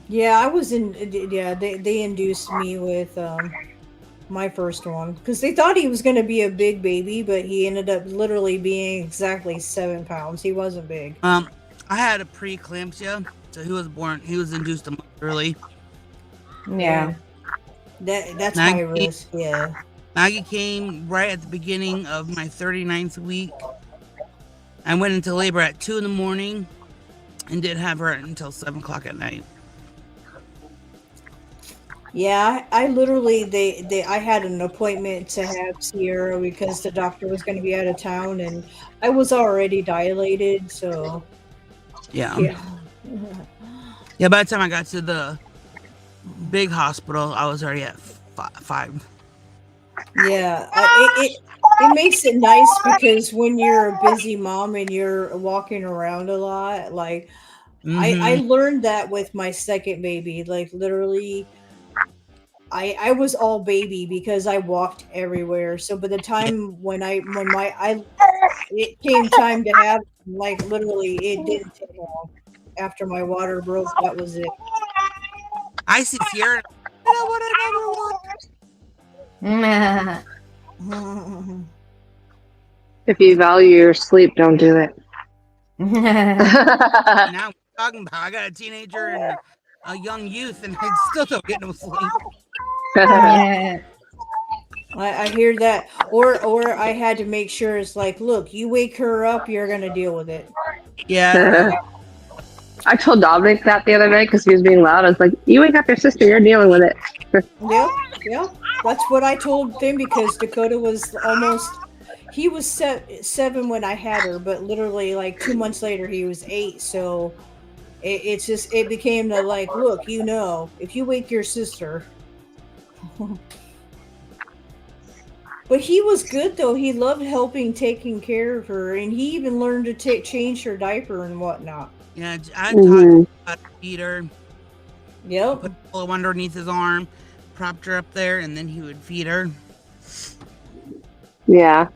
C: Yeah, I was in. Yeah, they induced me with my first one because they thought he was going to be a big baby, but he ended up literally being exactly 7 pounds. He wasn't big.
D: I had a preeclampsia, so he was induced a month early.
B: Yeah.
C: That's high risk. Yeah.
D: Maggie came right at the beginning of my 39th week. I went into labor at 2 in the morning and didn't have her until 7 o'clock at night.
C: Yeah, I literally I had an appointment to have Sierra because the doctor was going to be out of town, and I was already dilated, so
D: yeah. By the time I got to the big hospital, I was already at 5.
C: Yeah, it makes it nice because when you're a busy mom and you're walking around a lot, like I learned that with my second baby. Like literally, I was all baby because I walked everywhere. So by the time it came time to have, like literally it didn't take long. After my water broke, that was it.
D: I see Sierra. I don't want another one.
F: If you value your sleep, don't do it.
D: Now we're talking about I got a teenager and a young youth, and I still don't get no sleep.
B: Yeah.
C: I hear that, or I had to make sure it's like, look, you wake her up, you're gonna deal with it.
D: Yeah.
F: I told Dominic that the other night because he was being loud. I was like, "You wake up your sister, you're dealing with it."
C: Yep. That's what I told them because Dakota was almost. He was 7 when I had her, but literally like 2 months later he was 8. So it became the like, look, if you wake your sister. But he was good though. He loved taking care of her, and he even learned to change her diaper and whatnot.
D: Yeah, I taught him how to feed her.
C: Yep.
D: Put a pillow underneath his arm, propped her up there, and then he would feed her.
F: Yeah.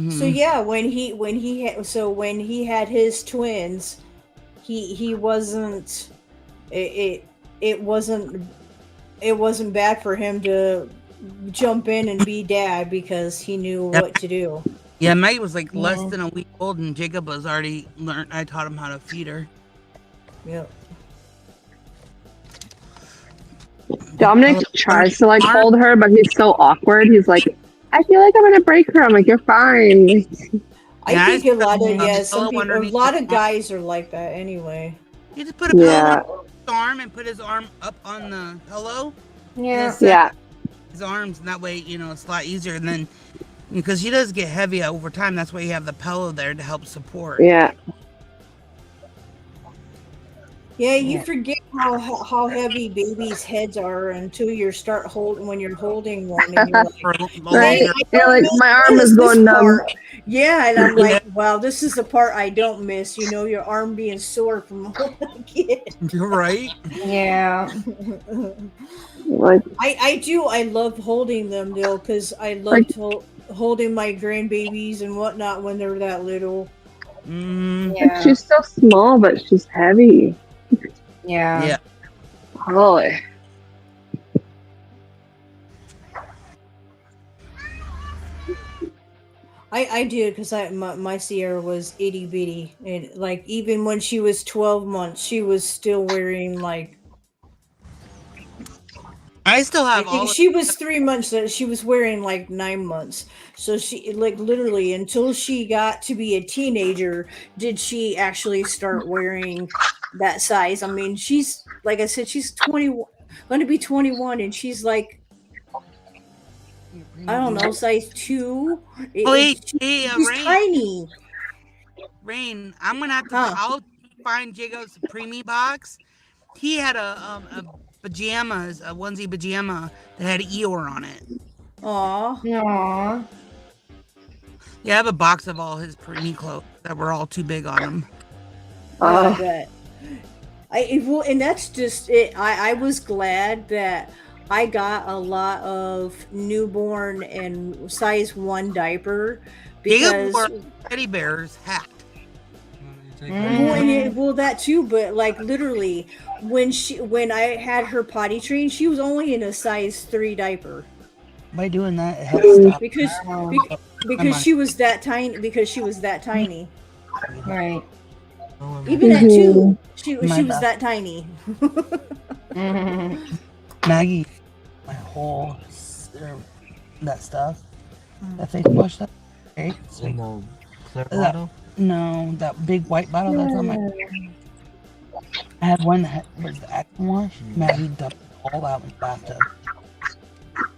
C: So yeah, when he had his twins, he wasn't it wasn't bad for him to jump in and be dad because he knew what to do.
D: Yeah, Maggie was like less than a week old, and Jacob was already learned. I taught him how to feed her.
C: Yep.
F: Dominic tries to like hold her, but he's so awkward. He's like, "I feel like I'm gonna break her." I'm like, "You're fine."
C: I think a lot of guys are like that anyway.
D: You just put a pillow on his arm and put his arm up on the pillow.
F: Yeah.
D: His arms, and that way, it's a lot easier. And then, because he does get heavy over time, that's why you have the pillow there to help support.
F: Yeah.
C: Yeah, you forget how heavy babies' heads are until you start when you're holding one, and you're like,
F: right. Like my arm is going numb.
C: Yeah, and I'm like, wow, this is the part I don't miss. Your arm being sore from holding a kid.
D: You're right.
B: Yeah.
F: Like
C: I do. I love holding them though, because I love holding my grandbabies and whatnot when they're that little.
B: Yeah.
F: She's so small, but she's heavy.
B: Yeah.
F: Holy.
C: I did because my Sierra was itty bitty, and like even when she was 12 months, she was still wearing like.
D: I still have all.
C: She was 3 months. She was wearing like 9 months. So she like literally until she got to be a teenager did she actually start wearing that size. I mean, she's like I said, she's 21, going to be 21, and she's like. I don't know, size 2.
D: Hey,
C: she's
D: Rain.
C: tiny.
D: Rain, I'm gonna have to. I'll find Jacob's preemie box. He had a onesie pajama that had Eeyore on it.
C: Aww.
D: Yeah, I have a box of all his preemie clothes that were all too big on him.
C: And that's just it. I was glad that I got a lot of newborn and size 1 diaper because
D: teddy bears hat.
C: Well, that too, but like literally, when I had her potty trained, she was only in a size 3 diaper.
E: By doing that, it helps stop.
C: Because she was that tiny. Because she was that tiny.
B: Right.
C: Even at 2, she was that tiny.
E: Maggie, my whole that stuff, that face wash stuff. Okay, so clear bottle. No, that big white bottle that's on my. I had one that was the Action wash. Maggie dumped it all out in the bathtub.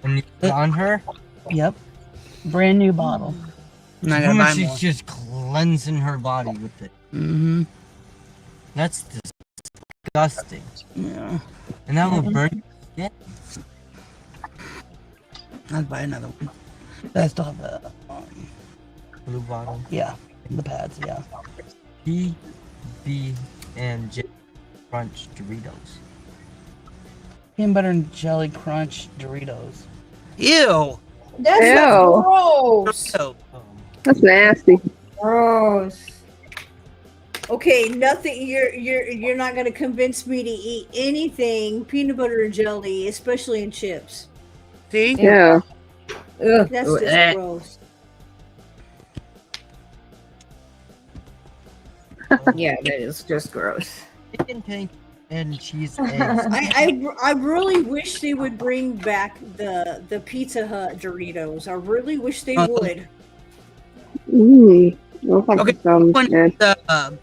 E: And you put on her? Yep. Brand new bottle. She's just cleansing her body with it.
D: Mm-hmm.
E: That's disgusting. Yeah. And that will burn your skin.
D: I'd buy another one.
E: I still have the
G: blue bottle.
E: Yeah, the pads. Yeah.
G: PB and J Crunch Doritos.
E: Peanut butter and jelly crunch Doritos.
D: Ew.
C: That's
F: Ew.
C: gross.
D: Ew.
F: That's nasty.
B: Gross.
C: Okay, nothing. You're not gonna convince me to eat anything peanut butter and jelly, especially in chips.
D: See?
F: Yeah.
B: Ugh.
C: That's just gross.
B: Yeah, that is just gross.
G: Chicken tank and cheese eggs.
C: I really wish they would bring back the Pizza Hut Doritos. I really wish they would.
D: Okay,
F: Some
D: one,
F: good.
D: the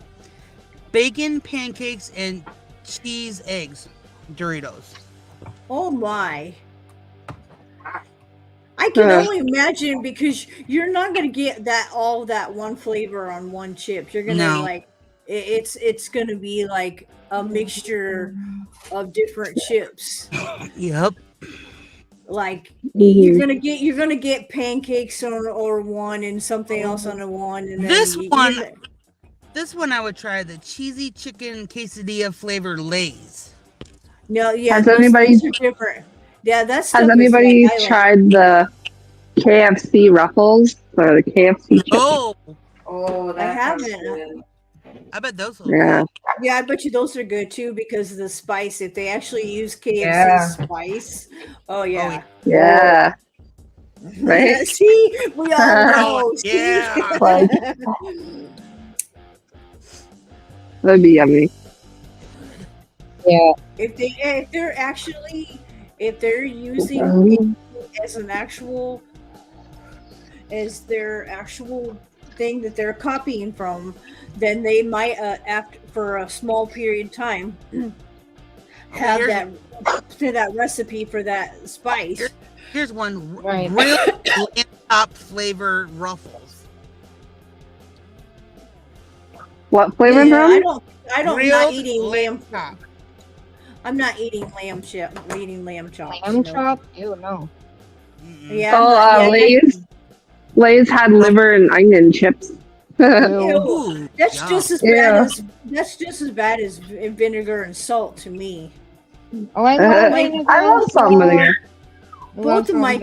D: bacon, pancakes, and cheese eggs Doritos.
C: Oh my. I can only imagine, because you're not gonna get all that one flavor on one chip. You're gonna like it's gonna be like a mixture of different chips.
D: Yep.
C: Like you're gonna get pancakes or one and something else on the one, and then
D: this one I would try, the cheesy chicken quesadilla flavored Lay's.
C: No, yeah,
F: Has
C: those
F: anybody
C: are different. Yeah, that's.
F: Has anybody tried the KFC Ruffles or the KFC chicken?
B: Oh,
C: I haven't.
D: I bet those are
F: good.
C: Yeah, I bet you those are good too, because of the spice. If they actually use KFC spice, yeah.
F: Yeah. Right?
C: See, we all know.
D: Yeah.
F: That'd be yummy.
B: Yeah.
C: If they're using it as their actual thing that they're copying from, then they might for a small period of time have that recipe for that spice.
D: Here's one.
B: Right.
D: Real lamb chop flavored Ruffles.
F: What flavor?
C: I don't. I'm not eating
D: lamb chop.
C: I'm not eating lamb chop. I'm eating lamb chops.
B: Lamb chop? Ew, no.
C: Yeah.
F: Lay's had liver and onion chips.
C: Ew. That's
D: yum.
C: just as bad as vinegar and salt to me.
B: Oh, I
F: love salt and vinegar.
C: Both of my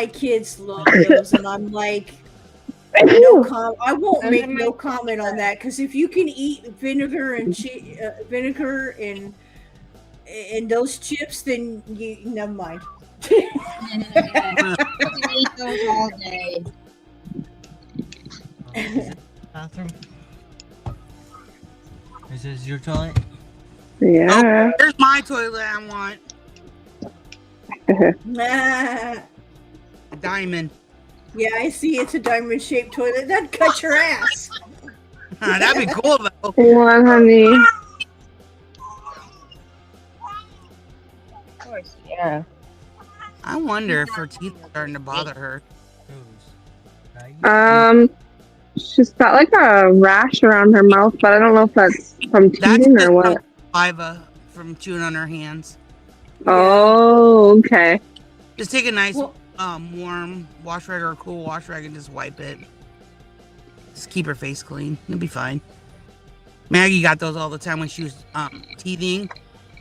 C: kids love those, and I'm like, I won't make no comment on that, because if you can eat vinegar and vinegar and those chips, then you never mind.
B: Eat those all day.
G: Bathroom. Is this your toilet?
F: Yeah.
D: Oh, here's my toilet I want. A diamond.
C: Yeah, I see. It's a diamond-shaped toilet. That'd cut your ass.
D: That'd be cool though.
F: One, honey.
B: Of course, yeah.
D: I wonder if her teeth are starting to bother her.
F: She's got like a rash around her mouth, but I don't know if that's from teething or what.
D: Saliva from chewing on her hands.
F: Oh, okay.
D: Just take a nice warm wash rag or a cool wash rag and just wipe it. Just keep her face clean. It'll be fine. Maggie got those all the time when she was teething.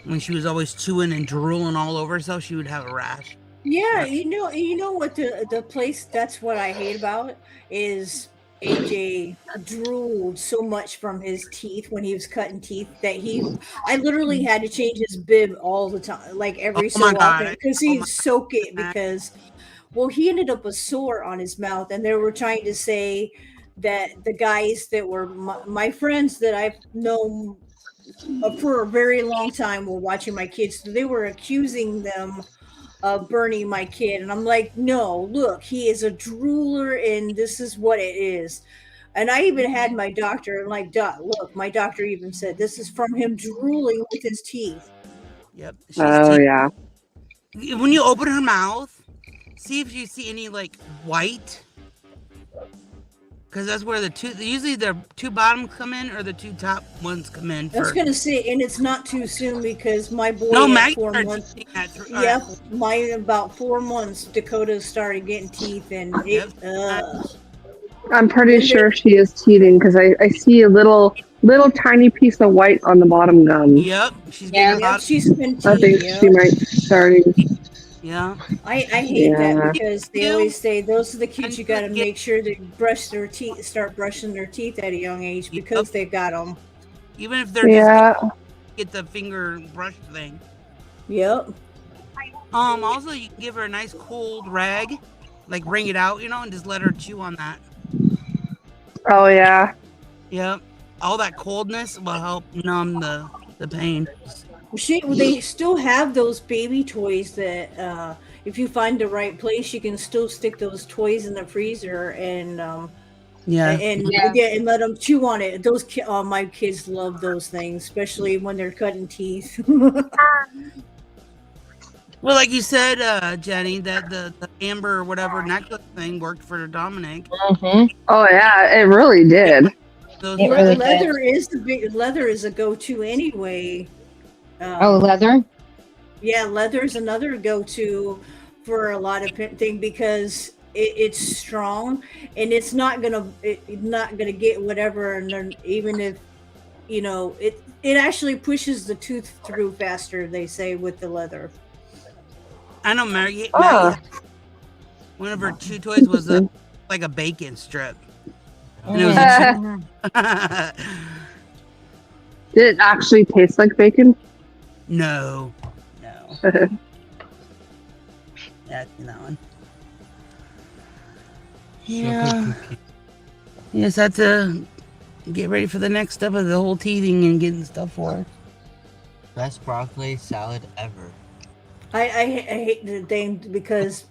D: When she was always chewing and drooling all over herself, she would have a rash.
C: Yeah, you know what the place, that's what I hate about it, is AJ drooled so much from his teeth when he was cutting teeth that I literally had to change his bib all the time, like every so often, because he'd soak it, because he ended up with sore on his mouth, and they were trying to say that the guys that were my friends that I've known for a very long time were watching my kids, so they were accusing them of burning my kid, and I'm like, no, look, he is a drooler, and this is what it is. And I even had my doctor, like, look, my doctor even said this is from him drooling with his teeth.
D: Yep.
F: Yeah.
D: When you open her mouth, see if you see any like white, because that's where usually the two bottoms come in or the two top ones come in
C: I was
D: first.
C: gonna say, and it's not too soon because my boy
D: No,
C: at
D: Maggie
C: 4
D: started
C: months.
D: teething at
C: Yeah, mine about 4 months. Dakota started getting teeth, and
D: Yep.
F: I'm pretty
C: When they-
F: sure she is teething because I see a little tiny piece of white on the bottom gum.
D: Yep. She's getting
C: Yep, she's been
F: I think
C: teething.
F: she might be starting.
D: Yeah.
C: I hate that
F: Yeah.
C: because they always say those are the kids you got to make sure they brush their teeth, start brushing their teeth at a young age because they've got them.
D: Even if they're
F: Yeah.
D: just get the finger brush thing.
C: Yep.
D: Also, you can give her a nice cold rag, like wring it out, and just let her chew on that.
F: Oh yeah.
D: Yep. All that coldness will help numb the pain.
C: They still have those baby toys that if you find the right place, you can still stick those toys in the freezer and let them chew on it. Those my kids love those things, especially when they're cutting teeth.
D: Well, like you said, Jenny, that the amber or whatever necklace thing worked for Dominic.
F: Oh yeah, it really did.
C: Leather is a go-to anyway.
B: Leather?
C: Yeah, leather's another go-to for a lot of things because it's strong and it's not gonna get whatever, and then even if it actually pushes the tooth through faster. They say with the leather.
D: I know Maggie one of her chew toys was like a bacon strip. And it was
F: Did it actually taste like bacon?
D: No. Yeah, that one. Yeah. You just have to get ready for the next step of the whole teething and getting stuff for her.
G: Best broccoli salad ever.
C: I hate the thing because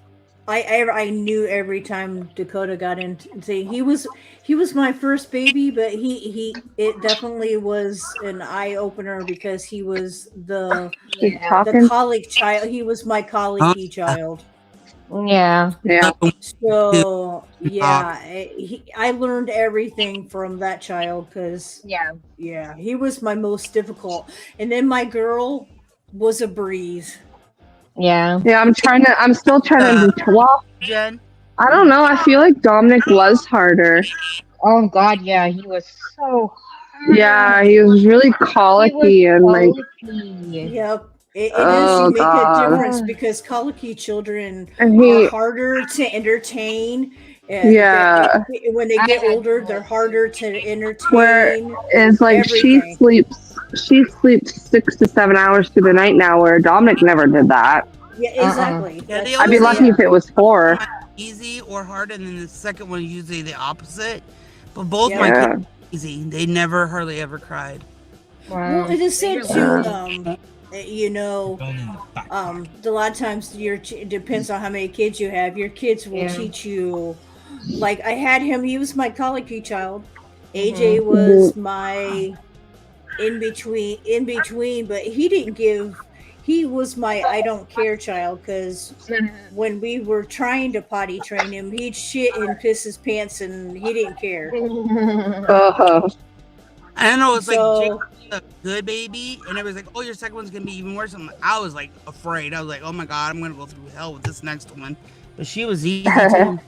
C: I knew every time Dakota got into he was my first baby, but it definitely was an eye opener because he was the colic child. He was my colicky child.
B: Yeah.
C: So I learned everything from that child because he was my most difficult, and then my girl was a breeze.
B: Yeah.
F: I'm still trying to do well.
D: Jen?
F: I don't know. I feel like Dominic was harder.
B: Oh God, yeah, he was so hard.
F: Yeah, he was really colicky and like.
C: Yep. It does make a difference because colicky children are harder to entertain. When they get older, they're harder to entertain.
F: Where it's like everything. She sleeps 6 to 7 hours through the night now, where Dominic never did that.
C: Yeah, exactly.
F: I'd be lucky if it was 4.
D: Easy or hard, and then the second one usually the opposite. But both my kids were easy. They never hardly ever cried.
C: Well, it is said too. A lot of times it depends on how many kids you have. Your kids will teach you. Like I had him; he was my colicky child. AJ was my in between, but he didn't give. He was my I don't care child because when we were trying to potty train him, he'd shit and piss his pants, and he didn't care.
D: I don't know. It's like a good baby, and it was like, "Oh, your second one's gonna be even worse." I was like afraid. I was like, "Oh my God, I'm gonna go through hell with this next one." But she was easy too.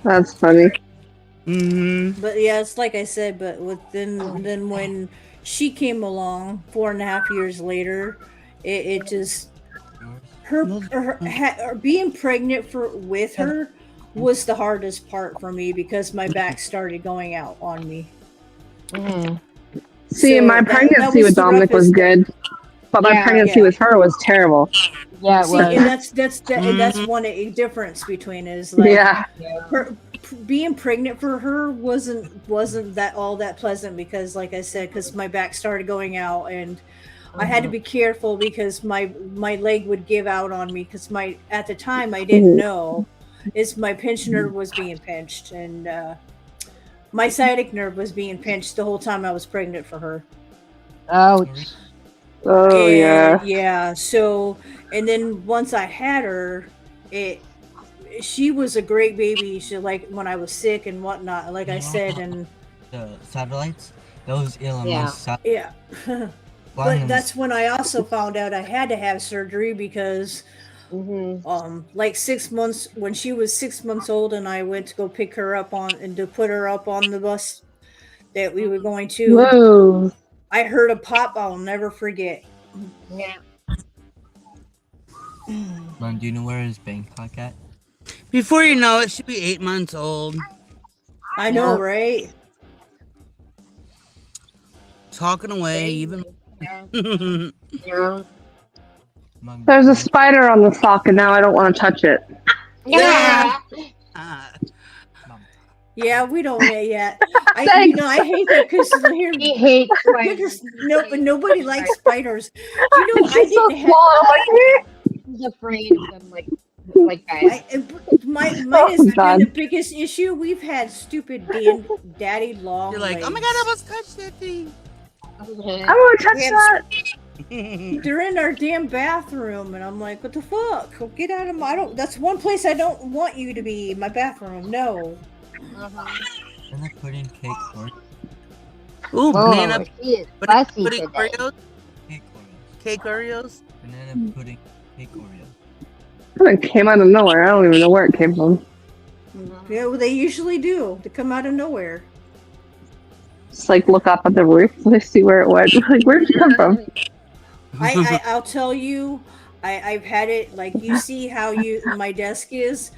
F: That's funny.
C: Mm-hmm. But yeah, it's like I said. But then when she came along 4.5 years later, it just her being pregnant with her was the hardest part for me because my back started going out on me.
F: See, my pregnancy with Dominic was good, but my pregnancy with her was terrible.
C: Yeah, it was. And that's one difference between is like being pregnant for her wasn't that all that pleasant because, like I said, because my back started going out and I had to be careful because my leg would give out on me because at the time I didn't know is my pinched nerve was being pinched and my sciatic nerve was being pinched the whole time I was pregnant for her.
B: Ouch.
C: Yeah. So, and then once I had her, it she was a great baby. She like when I was sick and whatnot, like I said, and
G: the satellites, those Elon Musk
C: yeah. But that's when I also found out I had to have surgery because like 6 months when she was 6 months old and I went to go pick her up on and to put her up on the bus that we were going to.
F: Whoa.
C: I heard a pop I'll never forget.
B: Yeah.
G: Mom, do you know where his Bangkok at?
D: Before you know it, she'll be 8 months old.
C: I know, right?
D: Talking away, even.
B: Yeah.
G: Mom,
F: There's a spider on the sock, and now I don't want to touch it.
B: Yeah.
C: Yeah, we don't yet. I hate that because here.
B: He hates spiders.
C: No, but nobody likes spiders. You know,
F: It's just so small. I'm like,
B: He's afraid of them, like guys.
C: Mine has been the biggest issue. We've had stupid daddy long.
D: You're like, oh my god, I almost touched that thing.
F: I want to touch that.
C: They're in our damn bathroom, and I'm like, what the fuck? Well, get out of my. That's one place I don't want you to be. My bathroom. No.
G: And they're putting cake corn.
D: Ooh, banana.
B: Fussy
D: Pudding
B: today.
D: Oreos.
G: Cake Oreos.
D: Cake Oreos.
G: Banana pudding cake Oreos.
F: It came out of nowhere. I don't even know where it came from.
C: Yeah, well, they usually do. They come out of nowhere.
F: Just like look up at the roof to see where it went. Like, where did it come from?
C: I'll tell you, I've had it like you see how my desk is,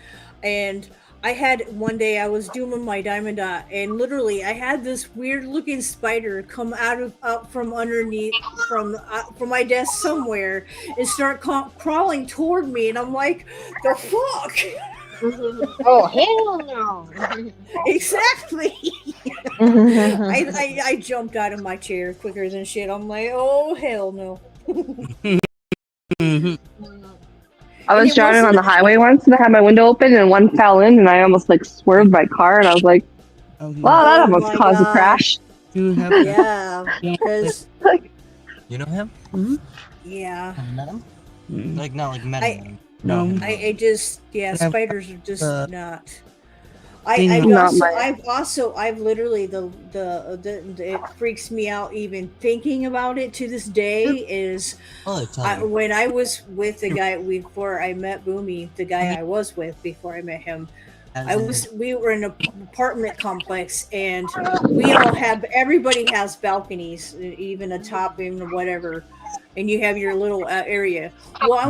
C: and I had one day I was doing my diamond dot, and literally I had this weird looking spider come out from underneath from my desk somewhere and start crawling toward me, and I'm like, the fuck.
B: Oh hell no!
C: Exactly. I jumped out of my chair quicker than shit. I'm like, oh hell no.
F: I was driving on the highway once and I had my window open and one fell in and I almost like swerved my car and I was like, well, that almost caused a crash.
C: Yeah, because
G: You know him?
D: Mm-hmm.
C: yeah.
E: Have you met him?
G: Like not like met him.
D: No.
C: I just spiders are just not.
F: Not
C: I've literally it freaks me out even thinking about it to this day is when I was with the guy before I met Boomy, the guy I was with before I met him. We were in an apartment complex and everybody has balconies, even a top, even whatever, and you have your little area. Well, I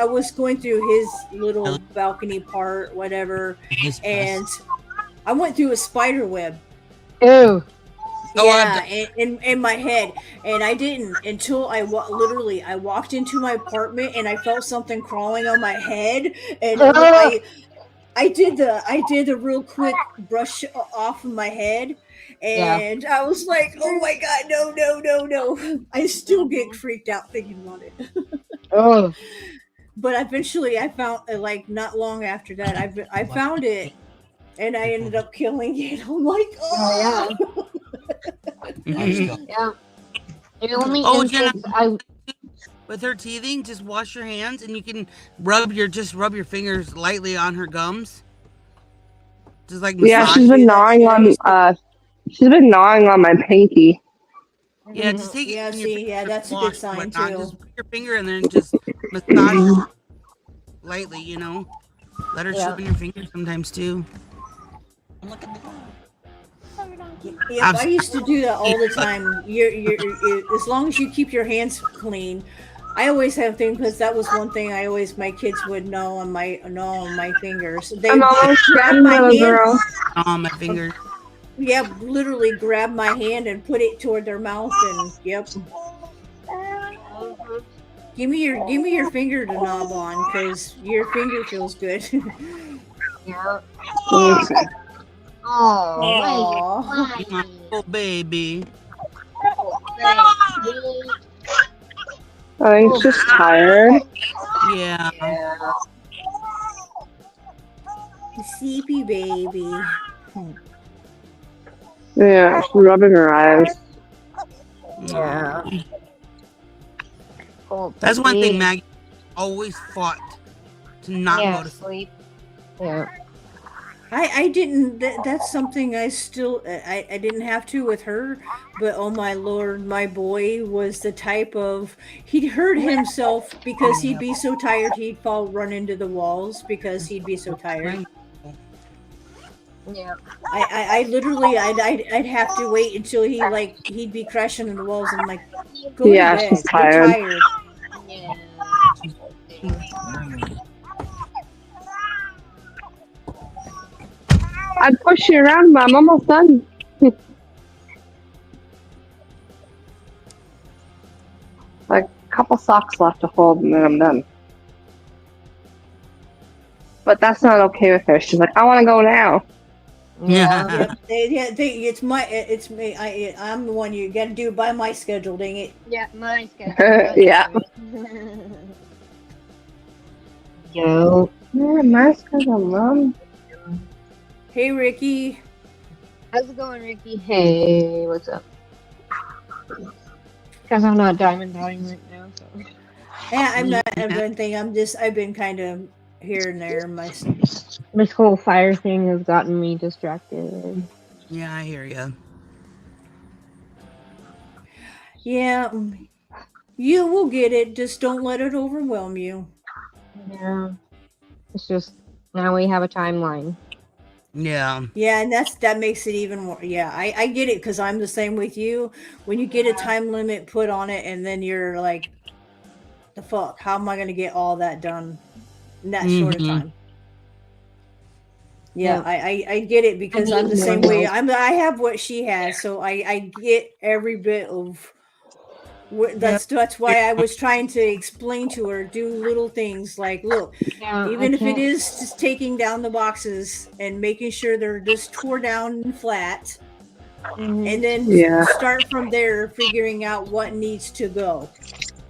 C: was going through his little balcony part, whatever, and I went through a spider web.
B: Ew.
C: Yeah, in my head, and I didn't until I walked into my apartment and I felt something crawling on my head, and I did the real quick brush off of my head, and I was like, oh my god, no. I still get freaked out thinking about it.
B: Oh.
C: But eventually I found, like not long after that, I found it, and I ended up killing it. I'm like, oh
B: Yeah. The only
D: Jenna,
B: instance
D: with her teething, just wash your hands and you can rub your fingers lightly on her gums. Just like massage.
F: Yeah, she's been gnawing on my pinky.
D: Yeah, just take it.
C: That's a good sign too.
D: Just put your finger in there and just massage lightly, Let her chew in your fingers sometimes too.
C: Yeah, I used to do that all the time. You're as long as you keep your hands clean. I always have things because that was one thing my kids would know on my fingers. They grab my hand
D: on my fingers.
C: Yeah, literally grab my hand and put it toward their mouth and Give me your finger to knob on because your finger feels good.
B: Yeah.
D: Oh, baby.
F: I think she's tired.
D: Yeah.
C: Sleepy baby.
F: Yeah, she's rubbing her eyes.
B: Yeah.
D: That's one thing Maggie always fought to not go to sleep.
H: Yeah.
C: I didn't. That's something I still. I didn't have to with her, but oh my lord, my boy was the type of he'd hurt himself because he'd be so tired he'd run into the walls because he'd be so tired.
H: Yeah.
C: I literally I'd have to wait until he'd be crashing into the walls and I'm like, go to bed.
F: she's
C: You're
F: tired.
C: tired.
H: Yeah.
F: I'd push you around, but I'm almost done. Like a couple socks left to fold, and then I'm done. But that's not okay with her. She's like, I want to go now.
H: Yeah.
C: It's me. I'm the one you got to do by my schedule. Dang it.
H: Yeah, my schedule.
F: Yeah.
H: Yo.
F: Yeah, my schedule, Mom.
C: Hey, Ricky.
H: How's it going, Ricky? Hey, what's up? Because I'm not diamond time right now, so.
C: Yeah, I'm not. I've been kind of here and there.
H: This whole fire thing has gotten me distracted.
D: Yeah, I hear you.
C: Yeah, you will get it. Just don't let it overwhelm you.
H: Yeah. It's just now we have a timeline.
D: Yeah.
C: Yeah, and that makes it even more. Yeah, I get it because I'm the same with you. When you get a time limit put on it, and then you're like, "The fuck? How am I going to get all that done in that short of time?" Yeah, I get it because I'm the same way. I have what she has, so I get every bit of. That's why I was trying to explain to her, do little things like, look, even if it is just taking down the boxes and making sure they're just tore down and flat, and then start from there, figuring out what needs to go.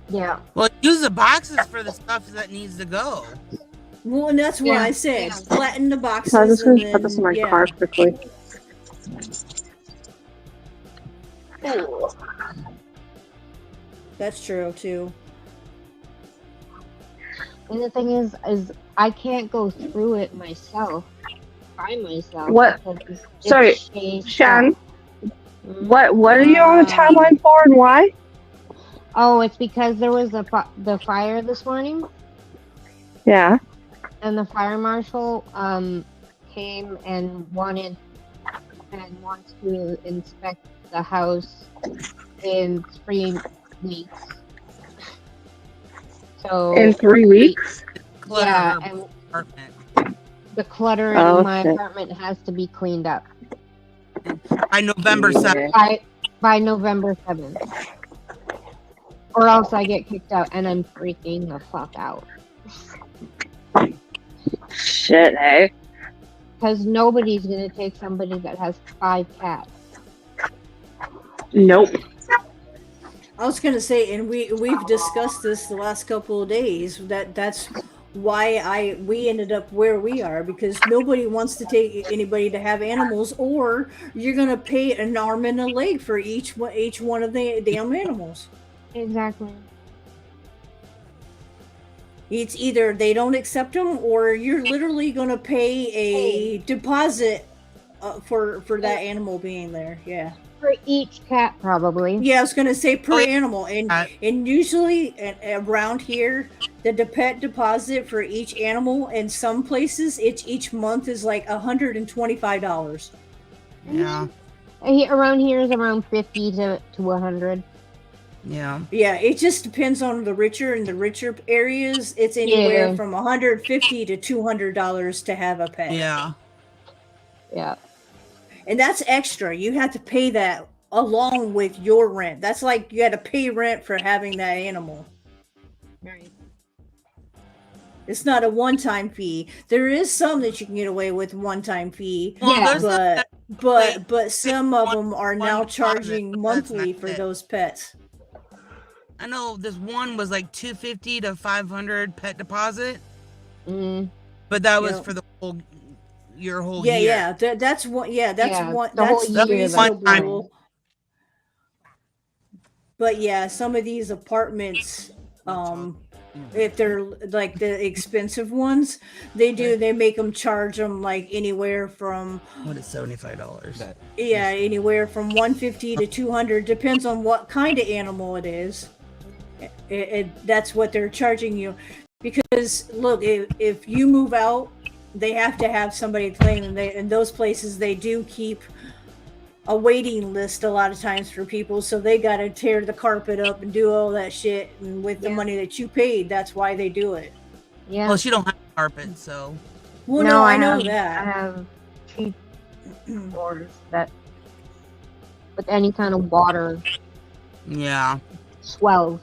H: Yeah.
D: Well, use the boxes for the stuff that needs to go.
C: Well, and that's what I said. Flatten the boxes.
F: So I'm just going to put this in my car quickly.
C: That's true too.
H: And the thing is I can't go through it myself by myself.
F: What? Sorry, Shan. What are you on the timeline for, and why?
H: Oh, it's because there was the fire this morning.
F: Yeah.
H: And the fire marshal came and wants to inspect the house in 3 weeks. So
F: in 3 weeks?
H: Yeah, and the clutter in my apartment has to be cleaned up
D: by November 7th.
H: By November 7th, or else I get kicked out, and I'm freaking the fuck out.
F: Shit, hey.
H: Because nobody's gonna take somebody that has 5 cats.
F: Nope.
C: I was gonna say, and we've discussed this the last couple of days. That's why we ended up where we are, because nobody wants to take anybody to have animals, or you're gonna pay an arm and a leg for each one of the damn animals.
H: Exactly.
C: It's either they don't accept them, or you're literally gonna pay a deposit for that animal being there. Yeah.
H: For each cat, probably.
C: Yeah, I was gonna say per animal, and usually around here, the pet deposit for each animal in some places, each month is like $125.
D: Yeah.
H: Around here is around 50 to 100.
D: Yeah.
C: Yeah, it just depends on the richer areas. It's anywhere from $150 to $200 to have a pet.
D: Yeah.
H: Yeah.
C: And that's extra. You have to pay that along with your rent. That's like you had to pay rent for having that animal.
H: Right.
C: It's not a one-time fee. There is some that you can get away with one-time fee.
D: Yeah.
C: But some of them are now charging monthly for those pets.
D: I know this one was like $250 to $500 pet deposit. But that was for the whole year.
C: Yeah, that's one. Yeah, that's one.
H: That's
C: reasonable. But yeah, some of these apartments, if they're like the expensive ones, they make them charge them like anywhere from
D: what is $75?
C: Yeah, anywhere from 150 to 200, depends on what kind of animal it is. That's what they're charging you, because look, if you move out, they have to have somebody claim, and in those places they do keep a waiting list a lot of times for people, so they got to tear the carpet up and do all that shit, and with the money that you paid, that's why they do it.
B: Yeah.
D: Well, she don't have carpet, so.
C: Well, no, I know
H: I
C: that.
H: have cheap doors that with any kind of water
D: Yeah.
H: swells.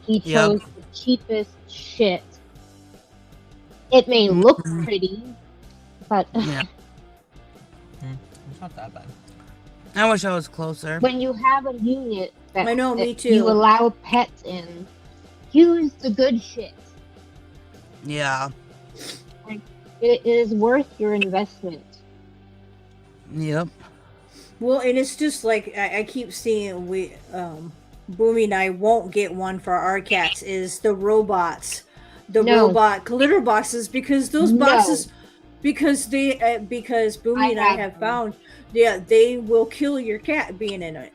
H: He chose the cheapest shit. It may look pretty, but
D: Yeah.
G: It's not that bad.
D: I wish I was closer.
H: when you have a unit that,
C: I know, me
H: that
C: too.
H: you allow pets in, use the good shit.
D: Yeah.
H: It is worth your investment.
D: Yep.
C: Well, and it's just like I keep seeing, Boomy and I won't get one for our cats, is the robots, robot litter boxes, because those boxes, because Boomy and I have found, they will kill your cat being in it.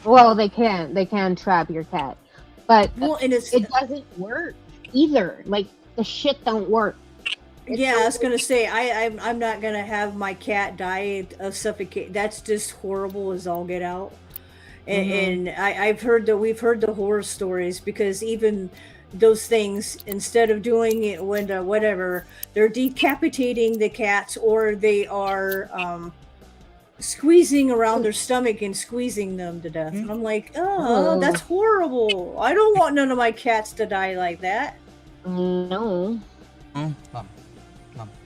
H: Well, they can trap your cat, but
C: and
H: it doesn't work either. Like the shit don't work.
C: I was gonna say I'm not gonna have my cat die of suffocation. That's just horrible as all get out. And we've heard the horror stories, because even those things, instead of doing it when whatever, they're decapitating the cats, or they are squeezing around their stomach and squeezing them to death. And I'm like, oh, that's horrible. I don't want none of my cats to die like that.
H: No.
G: Mom,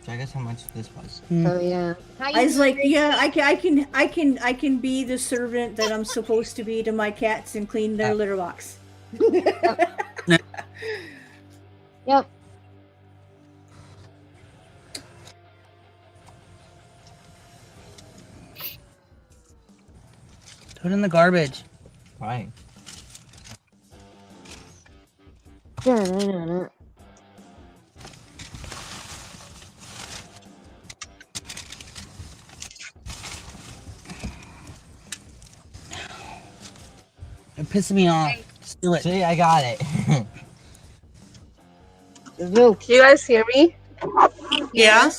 G: so I guess how much this was.
H: So yeah.
C: I was like, I can be the servant that I'm supposed to be to my cats and clean their litter box.
H: Yep.
D: Put it in the garbage.
G: Right.
D: It pisses me off. Just do it.
G: See, I got it.
F: Can you guys hear me?
D: Yeah.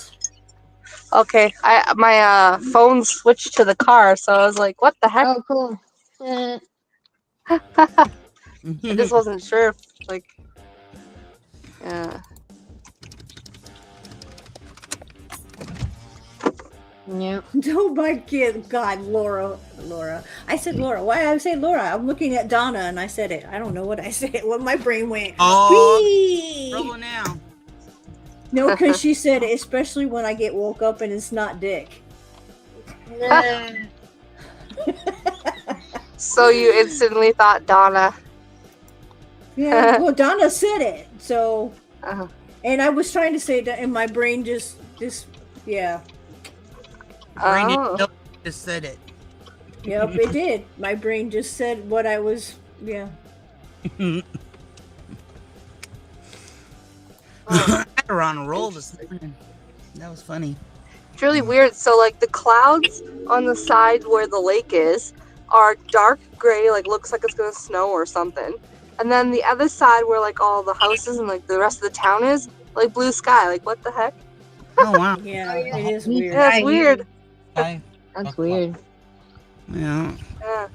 F: Okay, my phone switched to the car, so I was like, "What the heck?"
H: Oh, cool.
F: I just wasn't sure if, like, yeah.
H: Yeah.
C: No, my kid. God, Laura. I said Laura. Why did I say Laura? I'm looking at Donna, and I said it. I don't know what I said. What my brain went.
D: Oh, trouble now.
C: No, because she said, especially when I get woke up and it's not Dick.
F: So you instantly thought Donna.
C: Yeah, well, Donna said it. So, and I was trying to say that, and my brain just, yeah.
D: Brain just said it.
C: Yep, it did. My brain just said what I was, yeah.
D: We're on a roll this morning. That was funny.
F: It's really weird. So, like, the clouds on the side where the lake is are dark gray, like, looks like it's gonna snow or something. And then the other side where, like, all the houses and, like, the rest of the town is, like, blue sky. Like, what the heck?
D: Oh, wow.
C: Yeah, it is weird.
F: Yeah, it's weird.
H: That's weird.
D: Yeah.
F: Yeah.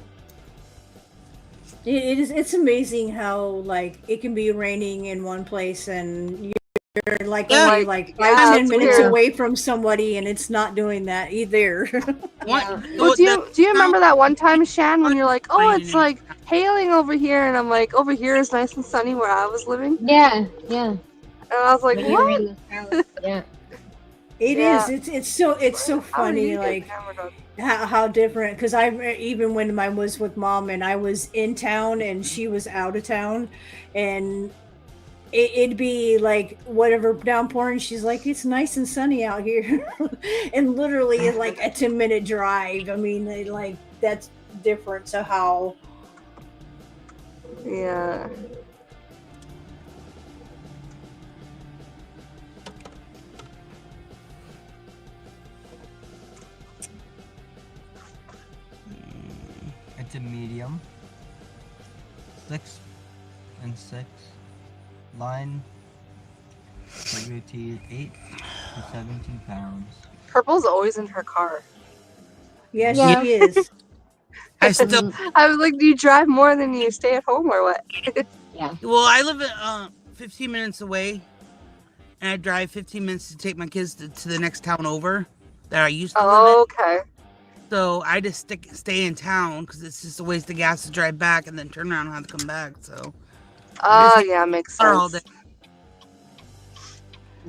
C: It's amazing how, like, it can be raining in one place and you're like only like 5-10 minutes away from somebody, and it's not doing that either.
F: Well, do you remember that one time, Shan, when you're like, oh, it's like hailing over here, and I'm like, over here is nice and sunny where I was living?
H: Yeah.
F: And I was like, what?
H: Yeah.
C: It is. It's so funny, like how different. Because even when I was with Mom and I was in town and she was out of town, and it'd be like whatever downpouring. She's like, it's nice and sunny out here, and literally like a 10-minute drive. I mean, like that's different. So how?
F: Yeah.
G: to medium. 6 and 6. Line WT 8 to 17 pounds.
F: Purple's always in her car.
C: Yes,
H: Yeah.
C: she is.
D: I still.
F: I was like, do you drive more than you stay at home or what?
H: Yeah.
D: Well, I live at 15 minutes away, and I drive 15 minutes to take my kids to the next town over that I used to live in.
F: Okay.
D: So I just stay in town because it's just a waste of gas to drive back and then turn around and have to come back. So.
F: Oh, yeah, makes
D: All
F: sense.
D: day.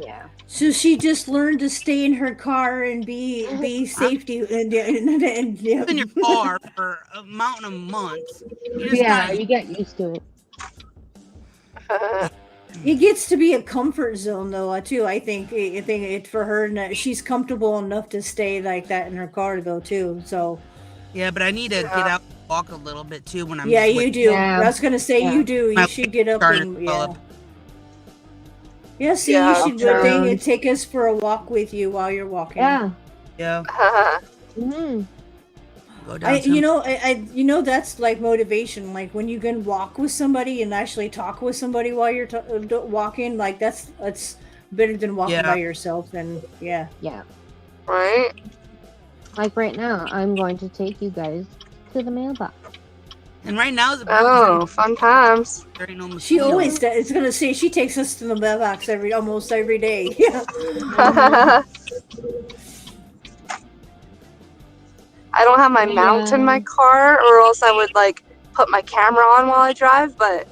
H: Yeah.
C: So she just learned to stay in her car and be safety and
D: Live in your car for a mountain of months. You just
H: Yeah,
D: gotta,
H: you get used to it.
C: it gets to be a comfort zone though too. I think it for her, and she's comfortable enough to stay like that in her car though too. So
D: yeah, but I need to get out and walk a little bit too when I'm.
C: yeah,
D: just
C: you
D: waiting.
C: do.
H: Yeah.
C: I was gonna say
H: Yeah.
C: you do.
D: My
C: You should get up
D: started
C: and
D: to develop.
C: yeah. See,
F: Yeah.
C: you should take us for a walk with you while you're walking.
H: Yeah.
D: Yeah,
H: Mm-hmm.
D: go down.
C: You know that's like motivation. Like when you can walk with somebody and actually talk with somebody while you're walking, like that's better than walking by yourself. And yeah,
H: Yeah.
F: Right?
H: Like right now, I'm going to take you guys to the mailbox.
D: And right now the
F: Oh, fun times.
D: there ain't no
C: she
D: mosquitoes.
C: always does. It's gonna say she takes us to the mailbox almost every day. Yeah.
F: I don't have my mount in my car, or else I would like put my camera on while I drive. But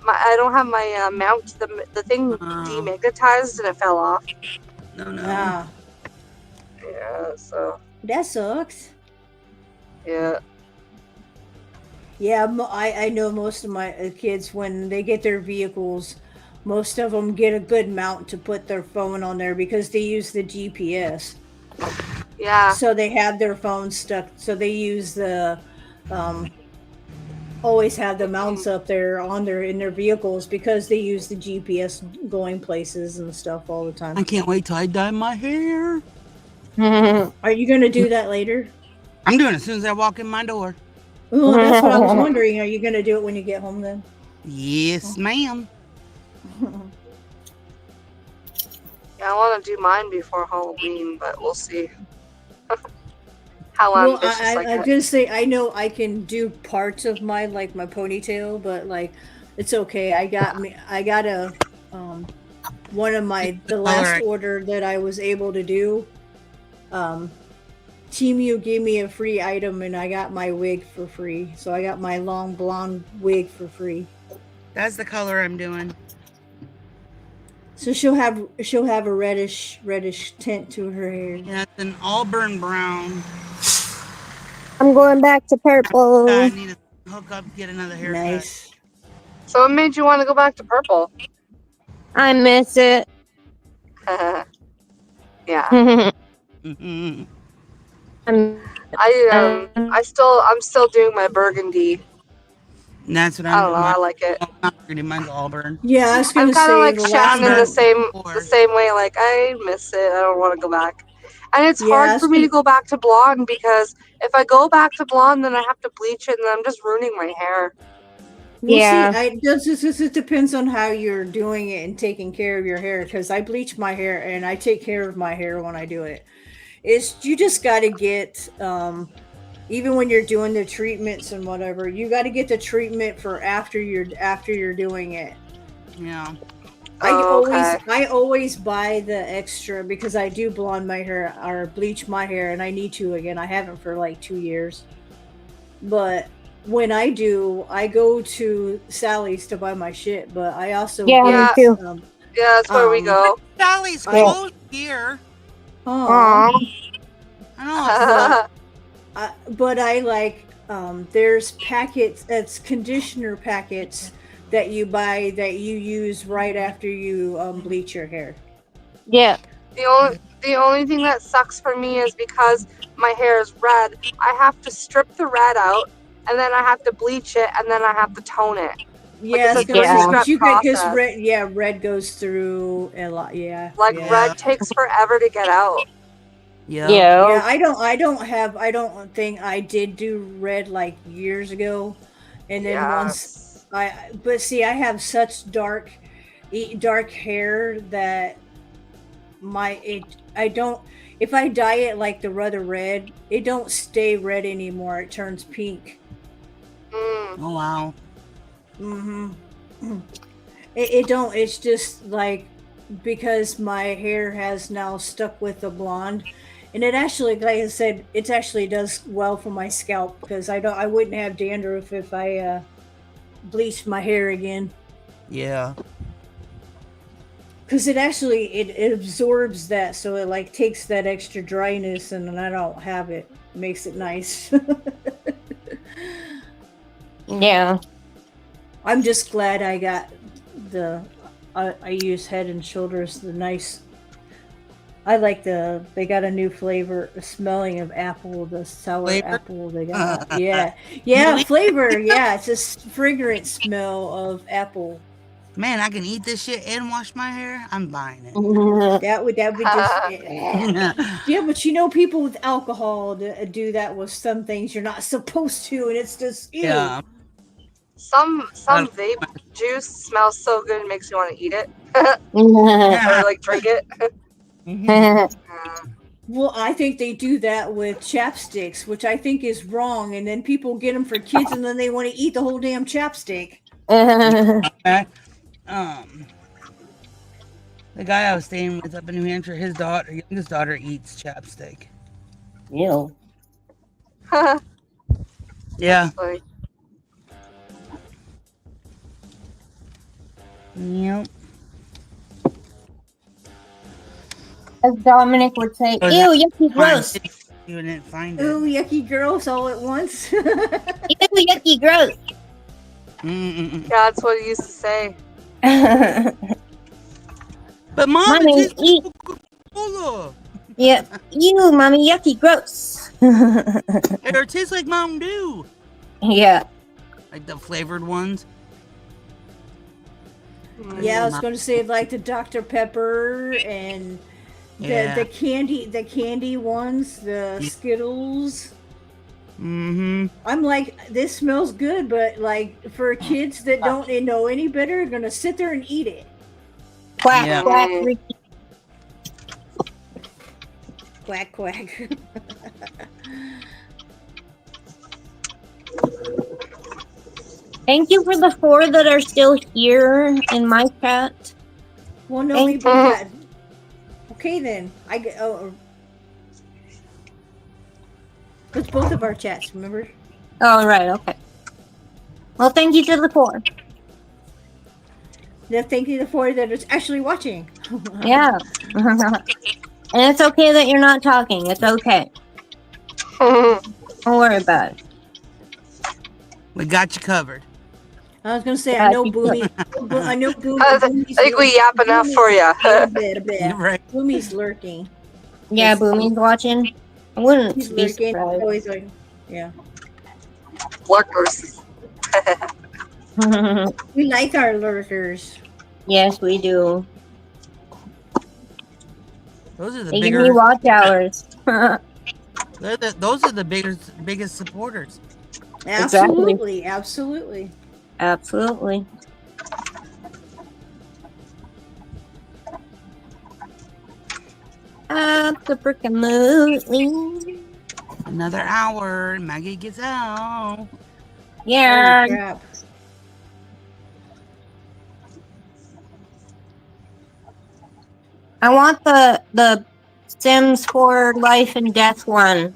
F: I don't have my mount. The thing demagnetized and it fell off.
D: No.
C: Ah,
F: Yeah. So
C: that sucks.
F: yeah.
C: Yeah, I know most of my kids, when they get their vehicles, most of them get a good mount to put their phone on there because they use the GPS.
F: Yeah.
C: So they have their phone stuck. So they use the, always have the mounts up there in their vehicles because they use the GPS going places and stuff all the time.
D: I can't wait till I dye my hair.
C: Are you going to do that later?
D: I'm doing it as soon as I walk in my door.
C: Oh, that's what I was wondering. Are you going to do it when you get home then?
D: Yes, ma'am.
F: Yeah, I want to do mine before Halloween, but we'll see. How ambitious I
C: I'm
F: get.
C: gonna say I know I can do parts of my ponytail, but like it's okay. I got a one of the last order that I was able to do. Temu gave me a free item and I got my wig for free. So I got my long blonde wig for free.
D: That's the color I'm doing.
C: So she'll have a reddish tint to her hair.
D: Yeah, it's an auburn brown.
H: I'm going back to purple.
D: I need to hook up, get another haircut.
C: Nice.
F: So what made you want to go back to purple?
H: I miss it.
F: Yeah.
D: Mm-hmm.
F: I'm still doing my burgundy.
D: And that's what
F: I
D: I'm
F: don't know. I like it.
D: not pretty mine's auburn.
C: Yeah, I was gonna
F: I'm kind
C: say
F: of like
C: the
F: Shannon
C: last
F: the same way. Like I miss it. I don't want to go back. And it's
C: Yeah,
F: hard for me to go back to blonde because if I go back to blonde, then I have to bleach it, and then I'm just ruining my hair.
C: Well,
H: Yeah.
C: see, it depends on how you're doing it and taking care of your hair. Because I bleach my hair and I take care of my hair when I do it. You just got to get, even when you're doing the treatments and whatever, you got to get the treatment for after you're doing it.
D: Yeah.
C: I always buy the extra because I do blonde my hair or bleach my hair, and I need to again. I haven't for like 2 years, but when I do, I go to Sally's to buy my shit. But I also
H: Yeah, me too.
F: Yeah, that's where we go.
D: Sally's closed here.
C: Oh,
D: I know.
C: but I like there's packets. That's conditioner packets that you buy that you use right after you bleach your hair.
H: Yeah.
F: The only thing that sucks for me is because my hair is red. I have to strip the red out, and then I have to bleach it, and then I have to tone it.
C: Yeah,
F: Like, it's a three-step
C: because
F: process.
C: red goes through a lot. Yeah,
F: Like
C: yeah.
F: red takes forever to get out.
D: Yeah.
C: Yeah, I don't think I did do red like years ago. And then once but see, I have such dark hair that I don't, if I dye it like the rather red, it don't stay red anymore. It turns pink.
D: Oh wow.
C: It don't, it's just like, because my hair has now stuck with the blonde, and it actually, like I said, it actually does well for my scalp, because I wouldn't have dandruff if I bleached my hair again.
D: Yeah.
C: Because it absorbs that, so it like takes that extra dryness, and then I don't have it. Makes it nice.
H: Yeah.
C: I'm just glad I got I use Head and Shoulders, the nice. I like they got a new flavor, smelling of apple, the sour apple they got. Yeah, flavor. Yeah, it's a fragrant smell of apple.
D: Man, I can eat this shit and wash my hair. I'm buying it.
C: That would just yeah, but people with alcohol do that with some things you're not supposed to, and it's just ew.
D: Yeah.
F: Some vape juice smells so good it makes you want to eat it. Or like drink it.
C: Well, I think they do that with chapsticks, which I think is wrong, and then people get them for kids and then they want to eat the whole damn chapstick.
D: The guy I was staying with up in New Hampshire, his youngest daughter eats chapstick.
H: Ew.
D: Yeah. Yep.
H: As Dominic would say, ew, yucky, gross.
D: You didn't find it.
C: Ooh, yucky, gross, all at once.
H: Ew, yucky, gross.
F: Yeah, that's what he used to say.
D: But Mom,
H: Mommy, eat. Yeah, ew, Mommy, yucky, gross.
D: It tastes like Mountain Dew.
H: Yeah.
D: Like the flavored ones.
C: Yeah, I was going to say like the Dr. Pepper and the candy ones, the Skittles. I'm like, this smells good, but like for kids that don't know any better, are gonna sit there and eat it.
H: Quack, quack, Ricky.
C: Quack, quack.
H: Thank you for the 4 that are still here in my chat.
C: Well, no, we got. Okay, then I get. It's both of our chats, remember?
H: Oh, right, okay. Well, thank you to the 4.
C: Thank you to the 4 that is actually watching.
H: Yeah. And it's okay that you're not talking. It's okay. Don't worry about it.
D: We got you covered.
C: I was gonna say, I know Boomy. I know Boomy.
F: I think we yap enough for you.
C: A bit.
D: Right.
C: Boomy's lurking.
H: Yeah, Boomy's watching. I wouldn't
C: He's
H: be
C: lurking.
H: surprised.
C: Always like, yeah.
F: Lurkers.
C: We like our lurkers.
H: Yes, we do.
D: Those are the
H: They give
D: bigger.
H: me watch hours.
D: Those are the biggest supporters.
C: Absolutely, absolutely.
H: Absolutely. Absolutely.
D: Another hour, and Maggie gets out.
H: Yeah.
C: Holy crap.
H: I want the Sims 4 Life and Death one.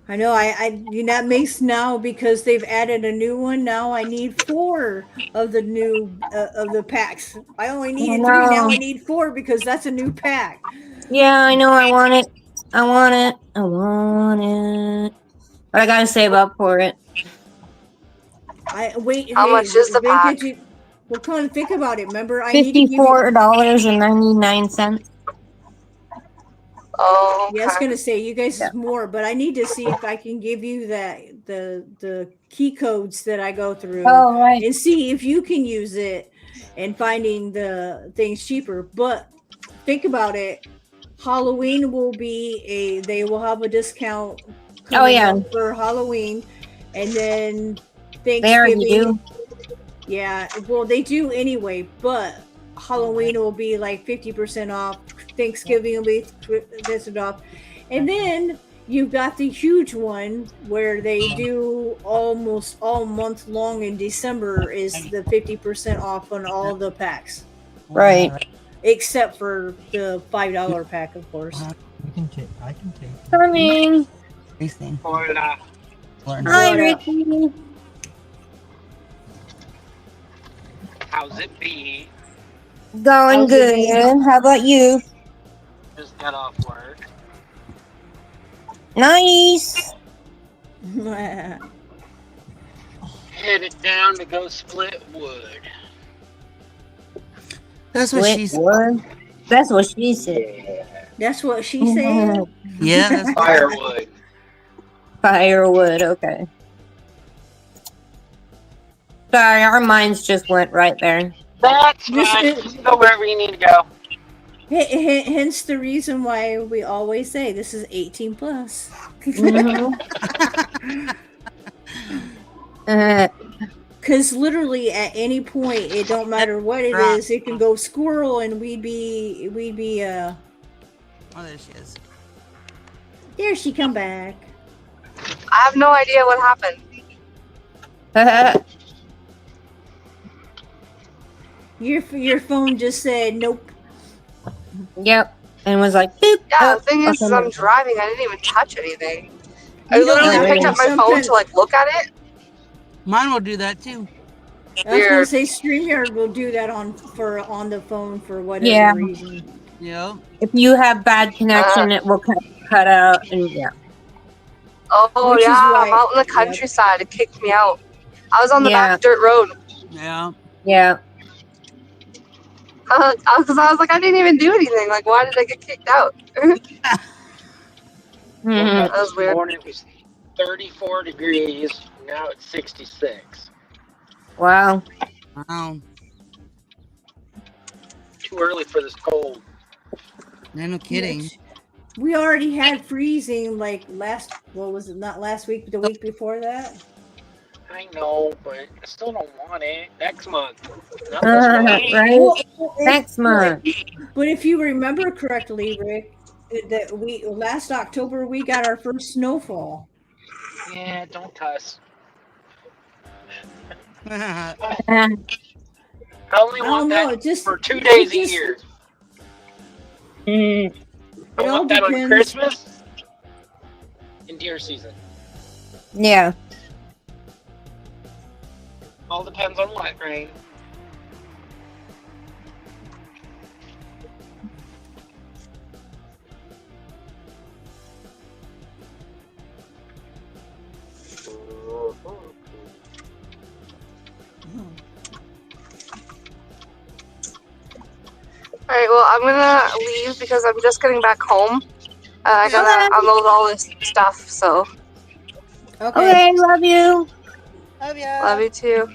C: I know. That makes now, because they've added a new one. Now I need 4 of the new of the packs. I only needed 3. Now I need 4 because that's a new pack.
H: Yeah, I know. I want it. But I gotta save up for it.
F: How much is the pack?
C: Well, come on, think about it. Remember,
H: $54.99.
F: Oh, okay.
C: Yeah, I was gonna say you guys more, but I need to see if I can give you the key codes that I go through, and see if you can use it and finding the things cheaper. But think about it. Halloween will be they will have a discount
H: Oh
C: coming
H: yeah,
C: up for Halloween, and then
H: they already
C: Thanksgiving.
H: do.
C: Yeah, well, they do anyway, but Halloween will be like 50% off. Thanksgiving will be 50% off. And then you've got the huge one where they do almost all month long in December is the 50% off on all the packs,
H: Right.
C: except for the $5 pack, of course.
G: You can take. I can take.
H: Coming.
E: Racing.
I: Hola.
E: Learn.
H: Hi,
C: What up?
H: Ricky.
I: How's it be?
H: Going
C: How's
H: good.
C: it been?
H: How about you?
I: Just got off work.
H: Nice.
I: Headed down to go split wood.
D: That's what
H: Wait,
D: she said.
H: what? That's what she said.
I: Yeah.
C: That's what she said.
D: Yeah, that's
I: Firewood.
H: Firewood. Okay. Sorry, our minds just went right there.
I: That's
C: This
I: fine.
C: is-
I: Just go wherever you need to go.
C: Hence the reason why we always say this is 18 plus. Because literally at any point, it don't matter what it is, it can go squirrel and we'd be
D: Oh, there she is.
C: there she come back.
F: I have no idea what happened.
C: Your phone just said nope.
H: Yep. And was like, boop.
F: Yeah, the thing is,
H: okay,
F: I'm driving. I didn't even touch anything. I
C: You know,
F: literally
H: really?
F: picked up my phone
C: sometimes-
F: to like look at it.
D: Mine will do that too.
C: I was gonna
F: Weird.
C: say StreamYard will do that on the phone for whatever
H: Yeah.
C: reason.
D: Yep.
H: If you have bad connection, it will cut out. And yeah.
F: Oh
C: Which is
F: yeah,
C: why-
F: I'm out in the countryside. It kicked me out. I was on the
H: Yeah.
F: back dirt road.
D: Yeah.
H: Yeah.
F: Because I was like, I didn't even do anything. Like, why did I get kicked out?
H: Mhm.
F: That was weird.
I: Morning it was 34 degrees. Now it's 66.
H: Wow.
D: Wow.
I: Too early for this cold.
D: No kidding.
C: Which we already had freezing like what was it, not last week, but the week before that.
I: I know, but I still don't want it. Next month. Not this month.
H: Right? Next month.
C: But if you remember correctly, Rick, that we last October we got our first snowfall.
I: Yeah, don't cuss.
H: Uh,
I: I only
C: I
I: want
C: don't know,
I: that
C: it just
I: for 2 days a
C: just-
I: year.
H: mm,
I: I
C: It all
I: want that on
C: depends.
I: Christmas and deer season.
H: yeah.
I: All depends on what, right?
F: All right, well, I'm gonna leave because I'm just getting back home. I gotta
H: Okay.
F: unload all this stuff. So
H: Okay, love you.
D: Love ya.
F: love you too.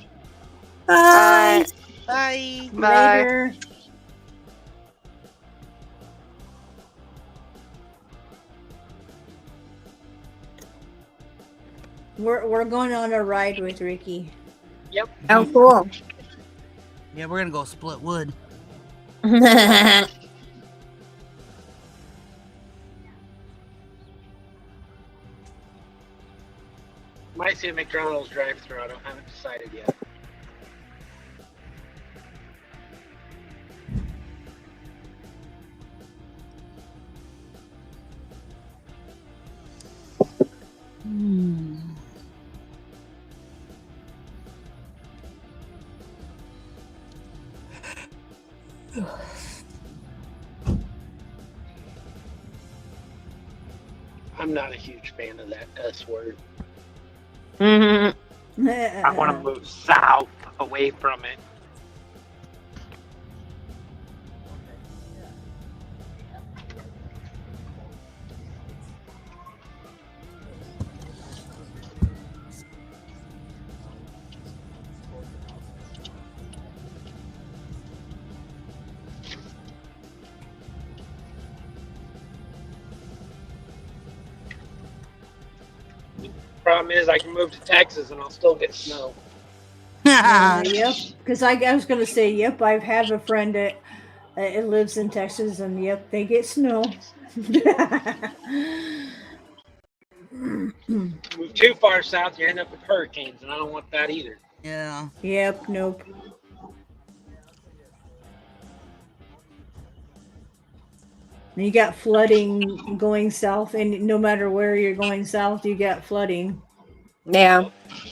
H: Bye.
D: Bye.
F: Bye.
C: Later. We're going on a ride with Ricky.
H: Oh, cool.
D: Yeah, we're gonna go split wood.
I: Might see a McDonald's drive-thru. I haven't decided yet. I'm not a huge fan of that S word.
H: Mhm.
I: I want to move south, away from it. Problem is, I can move to Texas and I'll still get snow.
C: Yep. Because I was going to say, yep, I have a friend that lives in Texas, and yep, they get snow.
I: Move too far south, you end up with hurricanes, and I don't want that either.
D: Yeah.
C: Yep. Nope. And you got flooding going south, and no matter where you're going south, you got flooding.
H: Yeah.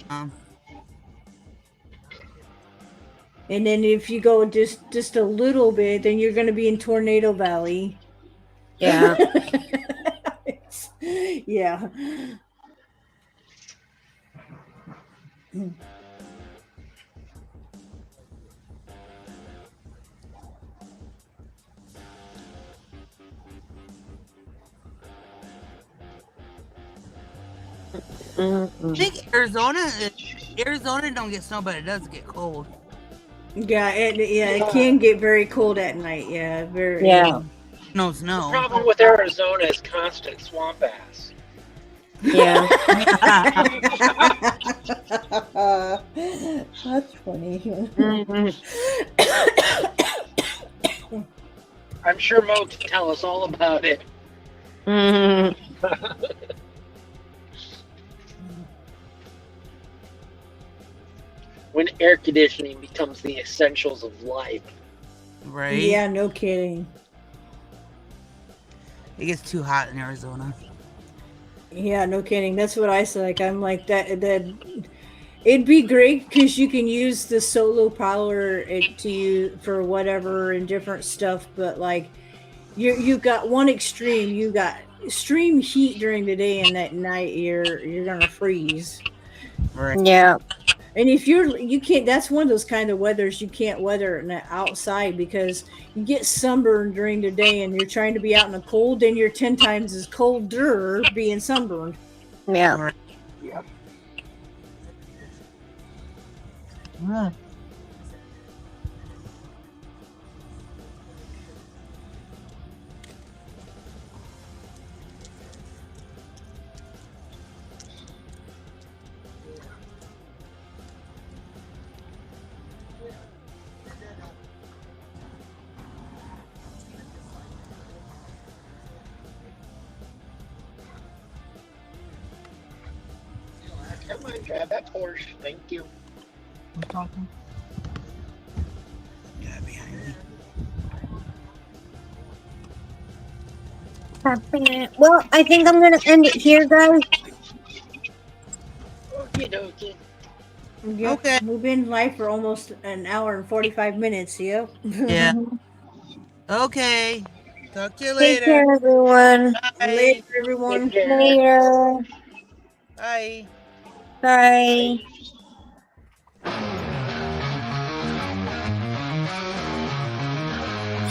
C: And then if you go just a little bit, then you're going to be in Tornado Valley.
H: Yeah.
C: Yeah.
D: I think Arizona don't get snow, but it does get cold.
C: Yeah, it can get very cold at night. Yeah, very.
H: Yeah.
D: No
I: The
D: snow.
I: problem with Arizona is constant swamp ass.
H: Yeah.
C: That's funny.
I: I'm sure Mo can tell us all about it. When air conditioning becomes the essentials of life.
D: Right?
C: Yeah, no kidding.
D: It gets too hot in Arizona.
C: Yeah, no kidding. That's what I say. Like, I'm like that. It'd be great because you can use the solar power to use for whatever and different stuff. But like, you've got one extreme. You got extreme heat during the day, and at night you're gonna freeze.
D: Right.
H: Yeah.
C: And if you can't, that's one of those kind of weathers you can't weather outside because you get sunburned during the day and you're trying to be out in the cold, then you're 10 times as colder being sunburned.
H: Yeah.
D: Right.
I: Yep.
E: Right.
I: Come on, grab that Porsche. Thank you.
E: Who's talking?
D: Yeah, behind me.
H: Well, I think I'm gonna end it here, guys.
I: Okie dokie.
C: Yep.
D: Okay.
C: We've been live for almost an hour and 45 minutes. Yep.
D: Yeah. Okay. Talk to you
H: Take
D: later.
H: care, everyone.
D: Bye.
C: Later, everyone.
I: Take care.
H: Later.
D: Bye.
H: Bye.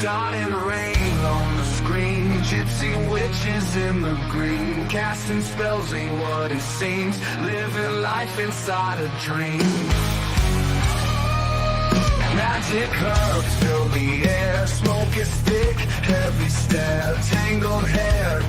A: Dying rain on the screen, gypsy witches in the green, casting spells ain't what it seems, living life inside a dream. Magic herbs fill the air, smoke is thick, heavy stare, tangled hair.